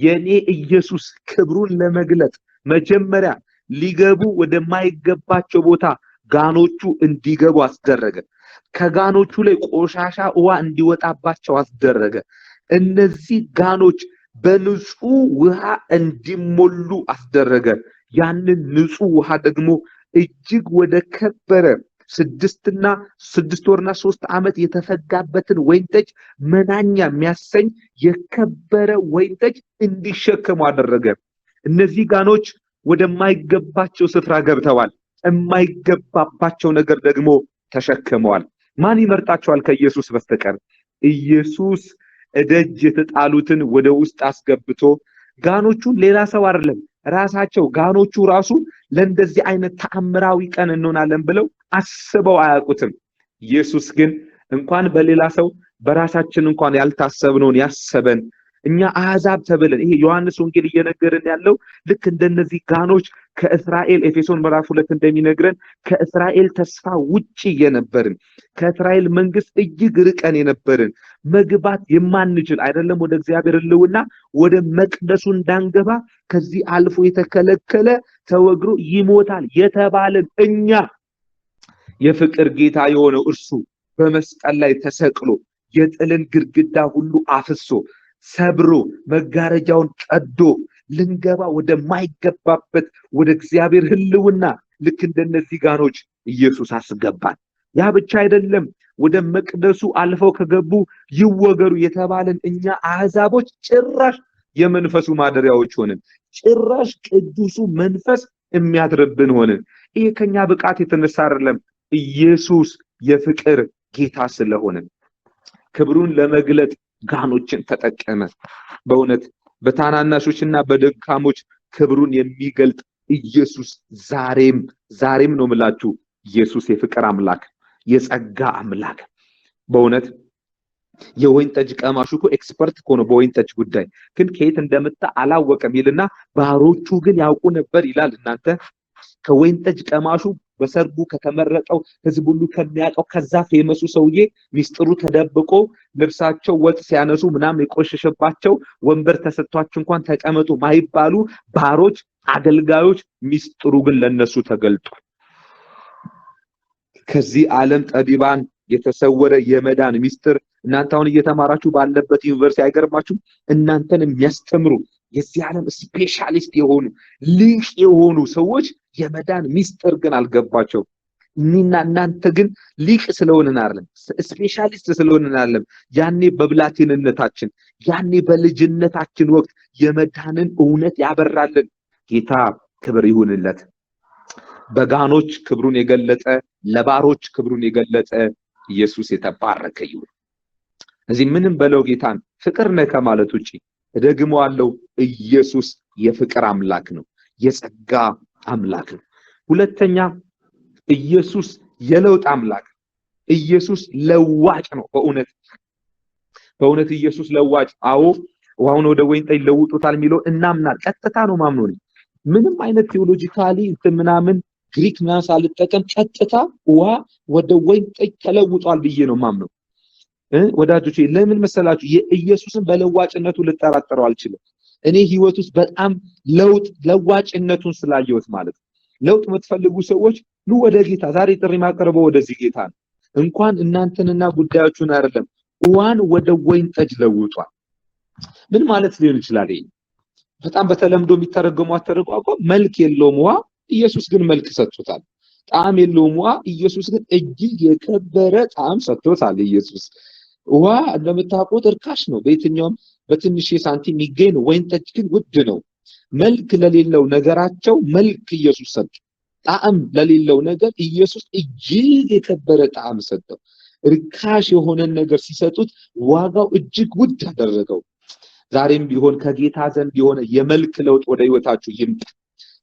የኔ ኢየሱስ ክብሩን ለመግለጥ መጀመሪያ ሊገቡ ወደማይገባቸው ቦታ ጋኖቹ እንዲገቡ አስደረገ። ከጋኖቹ ላይ ቆሻሻ ውሃ እንዲወጣባቸው አስደረገ። እነዚህ ጋኖች በንጹህ ውሃ እንዲሞሉ አስደረገ። ያንን ንጹህ ውሃ ደግሞ እጅግ ወደ ከበረ 6 ወርና 3 ዓመት የተፈጋበትን ወይን ጠጅ መናኛ የሚያሰኝ የከበረ ወይን ጠጅ እንዲሸከሙ አደረገ። እነዚህ ጋኖች ወደማይገባቸው ስፍራ ገብተዋል። የማይገባባቸው ነገር ደግሞ ተሸክመዋል። ማን ይመርጣቸዋል ከኢየሱስ በስተቀር? ኢየሱስ እደጅ የተጣሉትን ወደ ውስጥ አስገብቶ ጋኖቹን ሌላ ሰው አይደለም ራሳቸው ጋኖቹ ራሱ ለእንደዚህ አይነት ተአምራዊ ቀን እንሆናለን ብለው አስበው አያውቁትም። ኢየሱስ ግን እንኳን በሌላ ሰው በራሳችን እንኳን ያልታሰብነውን ያሰበን እኛ አሕዛብ ተብለን ይሄ ዮሐንስ ወንጌል እየነገረን ያለው ልክ እንደነዚህ ጋኖች ከእስራኤል ኤፌሶን ምዕራፍ 2 እንደሚነግረን ከእስራኤል ተስፋ ውጪ የነበርን ከእስራኤል መንግስት እጅግ ርቀን የነበርን መግባት የማንችል አይደለም ወደ እግዚአብሔር ሕልውና ወደ መቅደሱ እንዳንገባ ከዚህ አልፎ የተከለከለ ተወግሮ ይሞታል የተባለን እኛ የፍቅር ጌታ የሆነው እርሱ በመስቀል ላይ ተሰቅሎ የጥልን ግድግዳ ሁሉ አፍሶ ሰብሮ መጋረጃውን ቀዶ ልንገባ ወደ ማይገባበት ወደ እግዚአብሔር ሕልውና ልክ እንደነዚህ ጋኖች ኢየሱስ አስገባን። ያ ብቻ አይደለም፣ ወደ መቅደሱ አልፈው ከገቡ ይወገሩ የተባለን እኛ አሕዛቦች ጭራሽ የመንፈሱ ማደሪያዎች ሆነን፣ ጭራሽ ቅዱሱ መንፈስ የሚያድርብን ሆነን። ይሄ ከኛ ብቃት የተነሳ አይደለም፣ ኢየሱስ የፍቅር ጌታ ስለሆነ ክብሩን ለመግለጥ ጋኖችን ተጠቀመ። በእውነት በታናናሾችና በደካሞች ክብሩን የሚገልጥ ኢየሱስ ዛሬም ነው የምላችሁ ኢየሱስ የፍቅር አምላክ የጸጋ አምላክ። በእውነት የወይን ጠጅ ቀማሹ እኮ ኤክስፐርት እኮ ነው በወይን ጠጅ ጉዳይ፣ ግን ከየት እንደመጣ አላወቀም ይልና ባሮቹ ግን ያውቁ ነበር ይላል። እናንተ ከወይን ጠጅ ቀማሹ በሰርጉ ከተመረጠው ህዝብ ሁሉ ከሚያውቀው ከዛ ፌመሱ ሰውዬ ሚስጥሩ ተደብቆ ልብሳቸው ወጥ ሲያነሱ ምናምን የቆሸሸባቸው ወንበር ተሰጥቷቸው እንኳን ተቀመጡ ማይባሉ ባሮች አገልጋዮች ሚስጥሩ ግን ለነሱ ተገልጧል። ከዚህ ዓለም ጠቢባን የተሰወረ የመዳን ሚስጥር እናንተ አሁን እየተማራችሁ ባለበት ዩኒቨርሲቲ አይገርማችሁ? እናንተን የሚያስተምሩ የዚህ ዓለም ስፔሻሊስት የሆኑ ሊቅ የሆኑ ሰዎች የመዳን ሚስጥር ግን አልገባቸው። እኔና እናንተ ግን ሊቅ ስለሆነን አይደለም፣ ስፔሻሊስት ስለሆነን አይደለም። ያኔ በብላቴንነታችን ያኔ በልጅነታችን ወቅት የመዳንን እውነት ያበራልን ጌታ ክብር ይሁንለት። በጋኖች ክብሩን የገለጠ ለባሮች ክብሩን የገለጠ ኢየሱስ የተባረከ ይሁን። እዚህ ምንም በለው ጌታን ፍቅር ነህ ከማለት ውጪ ደግሞአለው ኢየሱስ የፍቅር አምላክ ነው፣ የጸጋ አምላክ ነው። ሁለተኛ ኢየሱስ የለውጥ አምላክ፣ ኢየሱስ ለዋጭ ነው። በእውነት ኢየሱስ ለዋጭ። አዎ ውሃውን ወደ ወይን ጠጅ ለውጦታል የሚለው እናምናል። ቀጥታ ነው ማምነው ነው። ምንም አይነት ቴዎሎጂካሊ ምናምን ግሪክ ምናምን ሳልጠቀም ቀጥታ ውሃ ወደ ወይን ጠጅ ተለውጧል ብዬ ነው ማምነው። ወዳጆቼ ለምን መሰላችሁ? የኢየሱስን በለዋጭነቱ ልጠራጠረው አልችልም። እኔ ህይወት ውስጥ በጣም ለዋጭነቱን ስላየሁት ማለት ነው። ለውጥ የምትፈልጉ ሰዎች ኑ ወደ ጌታ። ዛሬ ጥሪ ማቀርበው ወደዚህ ጌታ ነው። እንኳን እናንተንና ጉዳያችሁን አይደለም ውሃን ወደ ወይን ጠጅ ለውጧል። ምን ማለት ሊሆን ይችላል? ይሄ በጣም በተለምዶ የሚተረጎመው አተረጓጎም መልክ የለውም ውሃ፣ ኢየሱስ ግን መልክ ሰጥቶታል። ጣዕም የለውም ውሃ፣ ኢየሱስ ግን እጅግ የከበረ ጣዕም ሰጥቶታል። ኢየሱስ ውሃ እንደምታውቁት እርካሽ ነው፣ በየትኛውም በትንሽ ሳንቲም የሚገኝ ነው። ወይን ጠጅ ግን ውድ ነው። መልክ ለሌለው ነገራቸው መልክ ኢየሱስ ሰጠ። ጣዕም ለሌለው ነገር ኢየሱስ እጅግ የከበረ ጣዕም ሰጠው። ርካሽ የሆነን ነገር ሲሰጡት ዋጋው እጅግ ውድ አደረገው። ዛሬም ቢሆን ከጌታ ዘንድ የሆነ የመልክ ለውጥ ወደ ህይወታችሁ ይምጣ።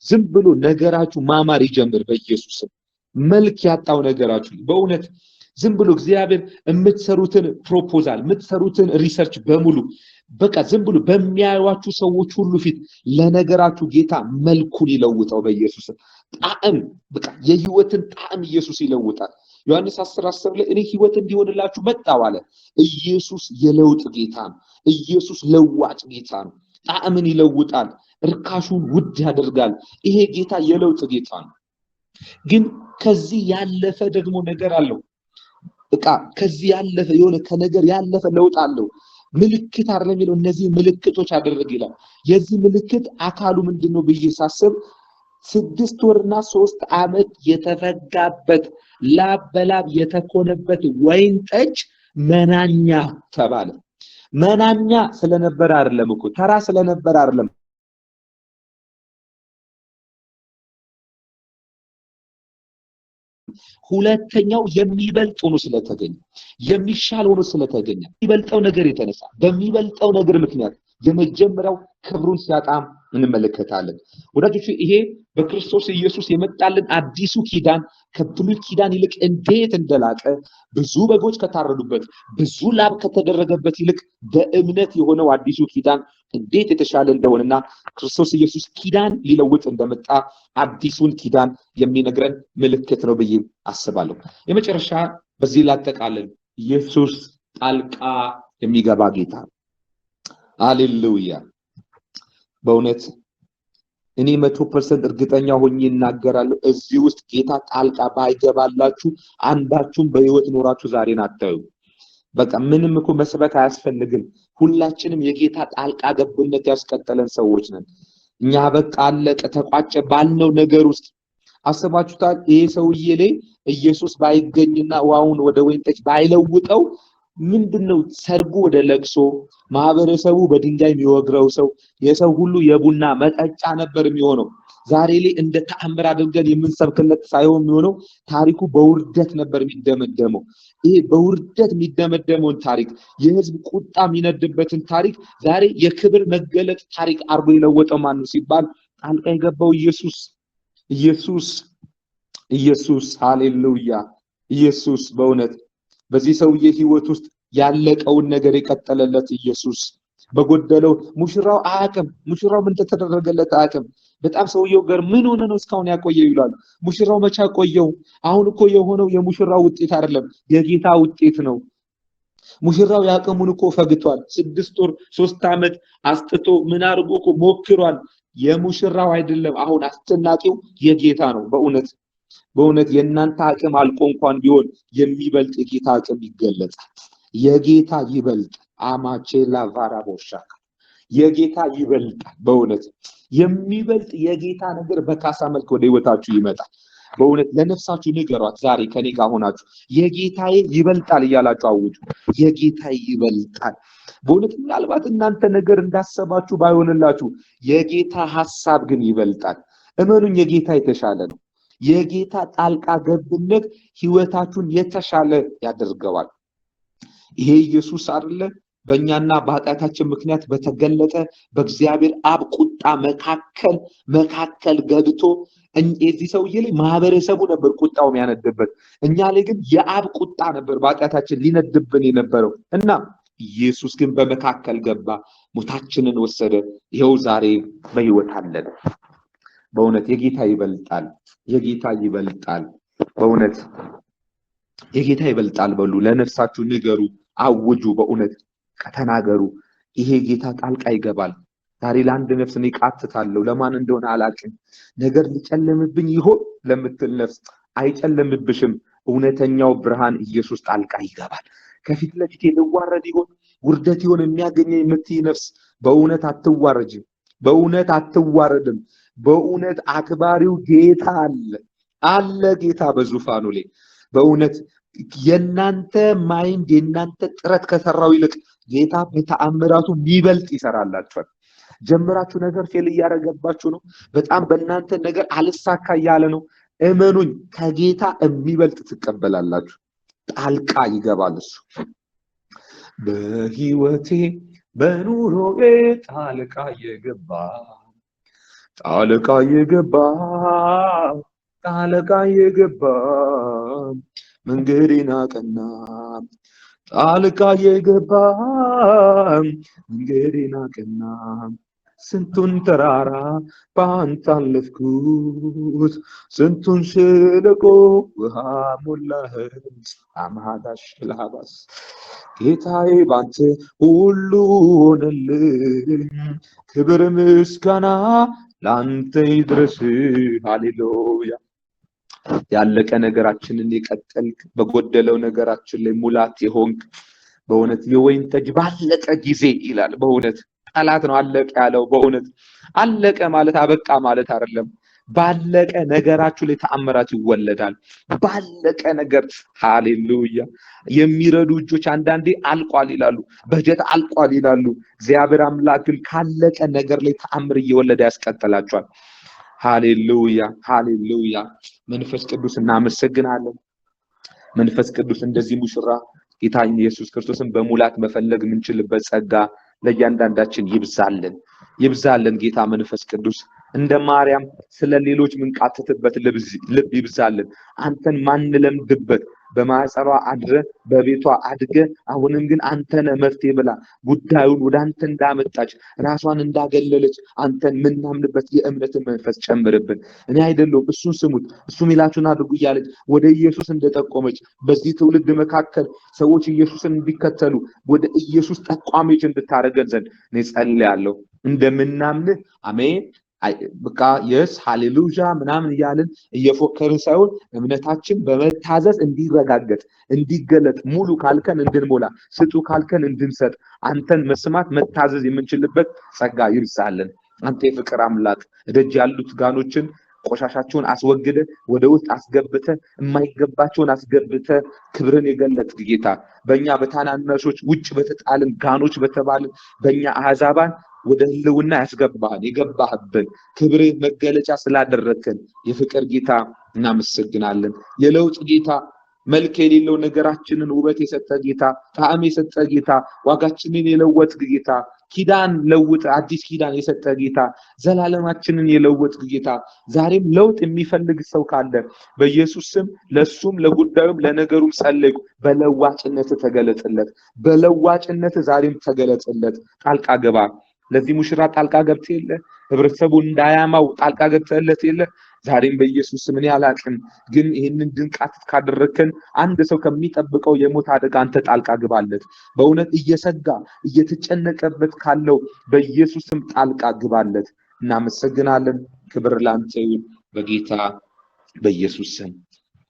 ዝም ብሎ ነገራችሁ ማማር ይጀምር በኢየሱስ ስም። መልክ ያጣው ነገራችሁ በእውነት ዝም ብሎ እግዚአብሔር የምትሰሩትን ፕሮፖዛል የምትሰሩትን ሪሰርች በሙሉ በቃ ዝም ብሎ በሚያዩዋችሁ ሰዎች ሁሉ ፊት ለነገራችሁ ጌታ መልኩን ይለውጠው በኢየሱስ ጣዕም። በቃ የህይወትን ጣዕም ኢየሱስ ይለውጣል። ዮሐንስ 10:10 ላይ እኔ ህይወት እንዲሆንላችሁ መጣሁ አለ። ኢየሱስ የለውጥ ጌታ ነው። ኢየሱስ ለዋጭ ጌታ ነው። ጣዕምን ይለውጣል፣ ርካሹን ውድ ያደርጋል። ይሄ ጌታ የለውጥ ጌታ ነው። ግን ከዚህ ያለፈ ደግሞ ነገር አለው። በቃ ከዚህ ያለፈ የሆነ ከነገር ያለፈ ለውጥ አለው። ምልክት አይደለም የሚለው እነዚህ ምልክቶች አደረገ ይላል። የዚህ ምልክት አካሉ ምንድነው ብዬ ሳስብ 6 ወርና 3 ዓመት የተፈጋበት ላብ በላብ የተኮነበት ወይን ጠጅ መናኛ ተባለ። መናኛ ስለነበረ አይደለም እኮ ተራ ስለነበረ አይደለም። ሁለተኛው የሚበልጥ ሆኖ ስለተገኘ የሚሻል ሆኖ ስለተገኘ የሚበልጠው ነገር የተነሳ በሚበልጠው ነገር ምክንያት የመጀመሪያው ክብሩን ሲያጣም እንመለከታለን። ወዳጆች ይሄ በክርስቶስ ኢየሱስ የመጣልን አዲሱ ኪዳን ከብሉይ ኪዳን ይልቅ እንዴት እንደላቀ ብዙ በጎች ከታረዱበት ብዙ ላብ ከተደረገበት ይልቅ በእምነት የሆነው አዲሱ ኪዳን እንዴት የተሻለ እንደሆነና ክርስቶስ ኢየሱስ ኪዳን ሊለውጥ እንደመጣ አዲሱን ኪዳን የሚነግረን ምልክት ነው ብዬ አስባለሁ። የመጨረሻ በዚህ ላጠቃለን ኢየሱስ ጣልቃ የሚገባ ጌታ። ሃሌሉያ። በእውነት እኔ 100% እርግጠኛ ሆኜ እናገራለሁ እዚህ ውስጥ ጌታ ጣልቃ ባይገባላችሁ አንዳችሁም በህይወት ኖራችሁ ዛሬን አታዩ። በቃ ምንም እኮ መስበክ አያስፈልግም። ሁላችንም የጌታ ጣልቃ ገብነት ያስቀጠለን ሰዎች ነን። እኛ በቃ አለቀ ተቋጨ ባልነው ነገር ውስጥ አስባችሁታል? ይሄ ሰውዬ ላይ ኢየሱስ ባይገኝና ውሃውን ወደ ወይን ጠጅ ባይለውጠው ምንድነው ሰርጉ ወደ ለቅሶ፣ ማህበረሰቡ በድንጋይ የሚወግረው ሰው የሰው ሁሉ የቡና መጠጫ ነበር የሚሆነው። ዛሬ ላይ እንደ ተአምር አድርገን የምንሰብክለት ሳይሆን የሚሆነው ታሪኩ በውርደት ነበር የሚደመደመው። ይሄ በውርደት የሚደመደመውን ታሪክ የህዝብ ቁጣ የሚነድበትን ታሪክ ዛሬ የክብር መገለጥ ታሪክ አርጎ የለወጠው ማን ነው ሲባል ጣልቃ የገባው ኢየሱስ። ኢየሱስ ሃሌሉያ። ኢየሱስ በእውነት በዚህ ሰውዬ ህይወት ውስጥ ያለቀውን ነገር የቀጠለለት ኢየሱስ። በጎደለው ሙሽራው አያውቅም። ሙሽራው ምን ተደረገለት አያውቅም። በጣም ሰውየው ጋር ምን ሆነ ነው እስካሁን ያቆየው ይላል። ሙሽራው መቻ ቆየው? አሁን እኮ የሆነው የሙሽራው ውጤት አይደለም የጌታ ውጤት ነው። ሙሽራው ያቀሙን እኮ ፈግቷል። 6 ወር 3 ዓመት አስጥቶ ምን አድርጎ እኮ ሞክሯል። የሙሽራው አይደለም አሁን አስጨናቂው የጌታ ነው። በእውነት የእናንተ አቅም አልቆ እንኳን ቢሆን የሚበልጥ የጌታ አቅም ይገለጻል። የጌታ ይበልጥ አማቼላ ቫራቦሻ የጌታ ይበልጣል። በእውነት የሚበልጥ የጌታ ነገር በካሳ መልክ ወደ ህይወታችሁ ይመጣል። በእውነት ለነፍሳችሁ ንገሯት። ዛሬ ከኔ ጋር ሆናችሁ የጌታዬ ይበልጣል እያላችሁ አውጁ። የጌታዬ ይበልጣል። በእውነት ምናልባት እናንተ ነገር እንዳሰባችሁ ባይሆንላችሁ የጌታ ሐሳብ ግን ይበልጣል። እመኑኝ የጌታ የተሻለ ነው። የጌታ ጣልቃ ገብነት ህይወታችሁን የተሻለ ያደርገዋል። ይሄ ኢየሱስ አይደለ በእኛና በኃጢአታችን ምክንያት በተገለጠ በእግዚአብሔር አብ ቁጣ መካከል ገብቶ እዚህ ሰውዬ ላይ ማህበረሰቡ ነበር ቁጣው የሚያነድበት፣ እኛ ላይ ግን የአብ ቁጣ ነበር በኃጢአታችን ሊነድብን የነበረው እና ኢየሱስ ግን በመካከል ገባ፣ ሞታችንን ወሰደ። ይኸው ዛሬ በህይወት አለን። በእውነት የጌታ ይበልጣል። የጌታ ይበልጣል። በእውነት የጌታ ይበልጣል በሉ። ለነፍሳችሁ ንገሩ፣ አውጁ፣ በእውነት ከተናገሩ። ይሄ ጌታ ጣልቃ ይገባል። ዛሬ ለአንድ ነፍስ እኔ ቃትታለሁ፣ ለማን እንደሆነ አላውቅም። ነገር ሊጨልምብኝ ይሆን ለምትል ነፍስ አይጨልምብሽም። እውነተኛው ብርሃን ኢየሱስ ጣልቃ ይገባል። ከፊት ለፊቴ ልዋረድ ይሆን ውርደት ይሆን የሚያገኘኝ የምትይ ነፍስ በእውነት አትዋረጅም፣ በእውነት አትዋረድም። በእውነት አክባሪው ጌታ አለ ጌታ በዙፋኑ ላይ። በእውነት የናንተ ማይንድ የናንተ ጥረት ከሰራው ይልቅ ጌታ በተአምራቱ የሚበልጥ ይሰራላችኋል። ጀምራችሁ ነገር ፌል እያደረገባችሁ ነው። በጣም በእናንተ ነገር አልሳካ እያለ ነው። እመኑኝ ከጌታ የሚበልጥ ትቀበላላችሁ። ጣልቃ ይገባል እሱ በህይወቴ በኑሮዬ ጣልቃ የገባ መንገዴን አቀና። ጣልቃ የገባ መንገዴን አቀና። ስንቱን ተራራ በአንተ አለፍኩት፣ ስንቱን ሸለቆ ውሃ ሞላኸት። አማዳሽ ለሃባስ ጌታዬ ባንተ ሁሉ ሆነልኝ። ክብር ምስጋና ላንተ ይድረስ። ሃሌሉያ። ያለቀ ነገራችንን የቀጠልክ፣ በጎደለው ነገራችን ላይ ሙላት የሆንክ በእውነት የወይን ጠጅ ባለቀ ጊዜ ይላል። በእውነት ጠላት ነው አለቀ ያለው። በእውነት አለቀ ማለት አበቃ ማለት አይደለም። ባለቀ ነገራችሁ ላይ ተአምራት ይወለዳል። ባለቀ ነገር ሃሌሉያ። የሚረዱ እጆች አንዳንዴ አልቋል ይላሉ፣ በጀት አልቋል ይላሉ። እግዚአብሔር አምላክ ግን ካለቀ ነገር ላይ ተአምር እየወለደ ያስቀጥላችኋል። ሃሌሉያ ሃሌሉያ። መንፈስ ቅዱስ እናመሰግናለን። መንፈስ ቅዱስ እንደዚህ ሙሽራ ጌታ ኢየሱስ ክርስቶስን በሙላት መፈለግ የምንችልበት ጸጋ ለእያንዳንዳችን ይብዛልን። ጌታ መንፈስ ቅዱስ እንደ ማርያም ስለ ሌሎች ምንቃተትበት ልብ ይብዛልን። አንተን ማንለምድበት በማህፀኗ አድረ በቤቷ አድገ አሁንም ግን አንተነ መፍትሄ ብላ ጉዳዩን ወደ አንተ እንዳመጣች ራሷን እንዳገለለች አንተን ምናምንበት የእምነትን መንፈስ ጨምርብን። እኔ አይደለሁም እሱን ስሙት እሱ ሚላችሁን አድርጉ እያለች ወደ ኢየሱስ እንደጠቆመች በዚህ ትውልድ መካከል ሰዎች ኢየሱስን እንዲከተሉ ወደ ኢየሱስ ጠቋሚዎች እንድታረገን ዘንድ እኔ ጸልያለሁ። እንደምናምንህ አሜን። በቃ የስ ሃሌሉያ ምናምን እያልን እየፎከርን ሳይሆን እምነታችን በመታዘዝ እንዲረጋገጥ እንዲገለጥ፣ ሙሉ ካልከን እንድንሞላ፣ ስጡ ካልከን እንድንሰጥ፣ አንተን መስማት መታዘዝ የምንችልበት ጸጋ ይብዛልን። አንተ የፍቅር አምላክ ደጅ ያሉት ጋኖችን ቆሻሻቸውን አስወግደ ወደ ውስጥ አስገብተ የማይገባቸውን አስገብተ ክብርን የገለጥክ ጌታ በእኛ በታናናሾች ውጭ በተጣልን ጋኖች በተባልን በእኛ አሕዛባን ወደ ህልውና ያስገባህን የገባህብን ክብር መገለጫ ስላደረከን የፍቅር ጌታ እናመሰግናለን። የለውጥ ጌታ፣ መልክ የሌለው ነገራችንን ውበት የሰጠ ጌታ፣ ጣዕም የሰጠ ጌታ፣ ዋጋችንን የለወጥክ ጌታ፣ ኪዳን ለውጥ አዲስ ኪዳን የሰጠ ጌታ፣ ዘላለማችንን የለወጥክ ጌታ፣ ዛሬም ለውጥ የሚፈልግ ሰው ካለ በኢየሱስ ስም ለሱም ለጉዳዩም ለነገሩም ጸልዩ። በለዋጭነት ተገለጽለት። በለዋጭነት ዛሬም ተገለጽለት። ጣልቃ ገባ። ለዚህ ሙሽራ ጣልቃ ገብተህ የለ፣ ህብረተሰቡ እንዳያማው ጣልቃ ገብተህለት የለ። ዛሬም በኢየሱስ ስም እኔ አላቅም፣ ግን ይህንን ድንቃት ካደረከን አንድ ሰው ከሚጠብቀው የሞት አደጋ አንተ ጣልቃ ግባለት። በእውነት እየሰጋ እየተጨነቀበት ካለው በኢየሱስ ስም ጣልቃ ግባለት። እናመሰግናለን። ክብር ላንተ ይሁን በጌታ በኢየሱስ ስም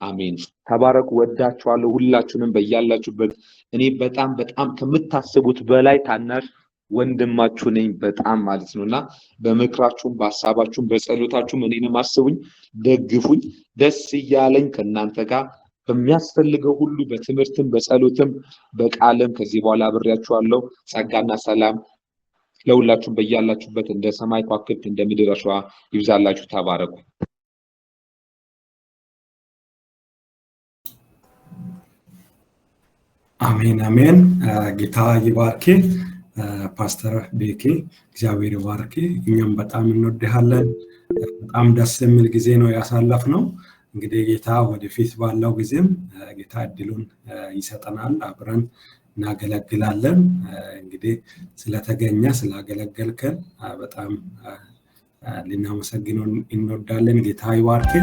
አሜን። ተባረኩ። ወዳችኋለሁ ሁላችሁንም በያላችሁበት። እኔ በጣም ከምታስቡት በላይ ታናሽ ወንድማችሁ ነኝ በጣም ማለት ነውና በመክራችሁም በሐሳባችሁም በጸሎታችሁም እኔንም አስቡኝ፣ ደግፉኝ። ደስ እያለኝ ከእናንተ ጋር በሚያስፈልገው ሁሉ በትምህርትም በጸሎትም በቃልም ከዚህ በኋላ አብሬያችኋለሁ። ጸጋና ሰላም ለሁላችሁም በያላችሁበት እንደ ሰማይ ከዋክብት እንደ ምድር አሸዋ ይብዛላችሁ። ተባረኩ። አሜን አሜን። ጌታ ይባርክ። ፓስተር ቤኬ እግዚአብሔር ይባርክ። እኛም በጣም እንወድሃለን። በጣም ደስ የሚል ጊዜ ነው ያሳለፍነው። እንግዲህ ጌታ ወደፊት ባለው ጊዜም ጌታ እድሉን ይሰጠናል፣ አብረን እናገለግላለን። እንግዲህ ስለተገኘ ስላገለገልከን በጣም ልናመሰግነው እንወዳለን። ጌታ ይባርክ።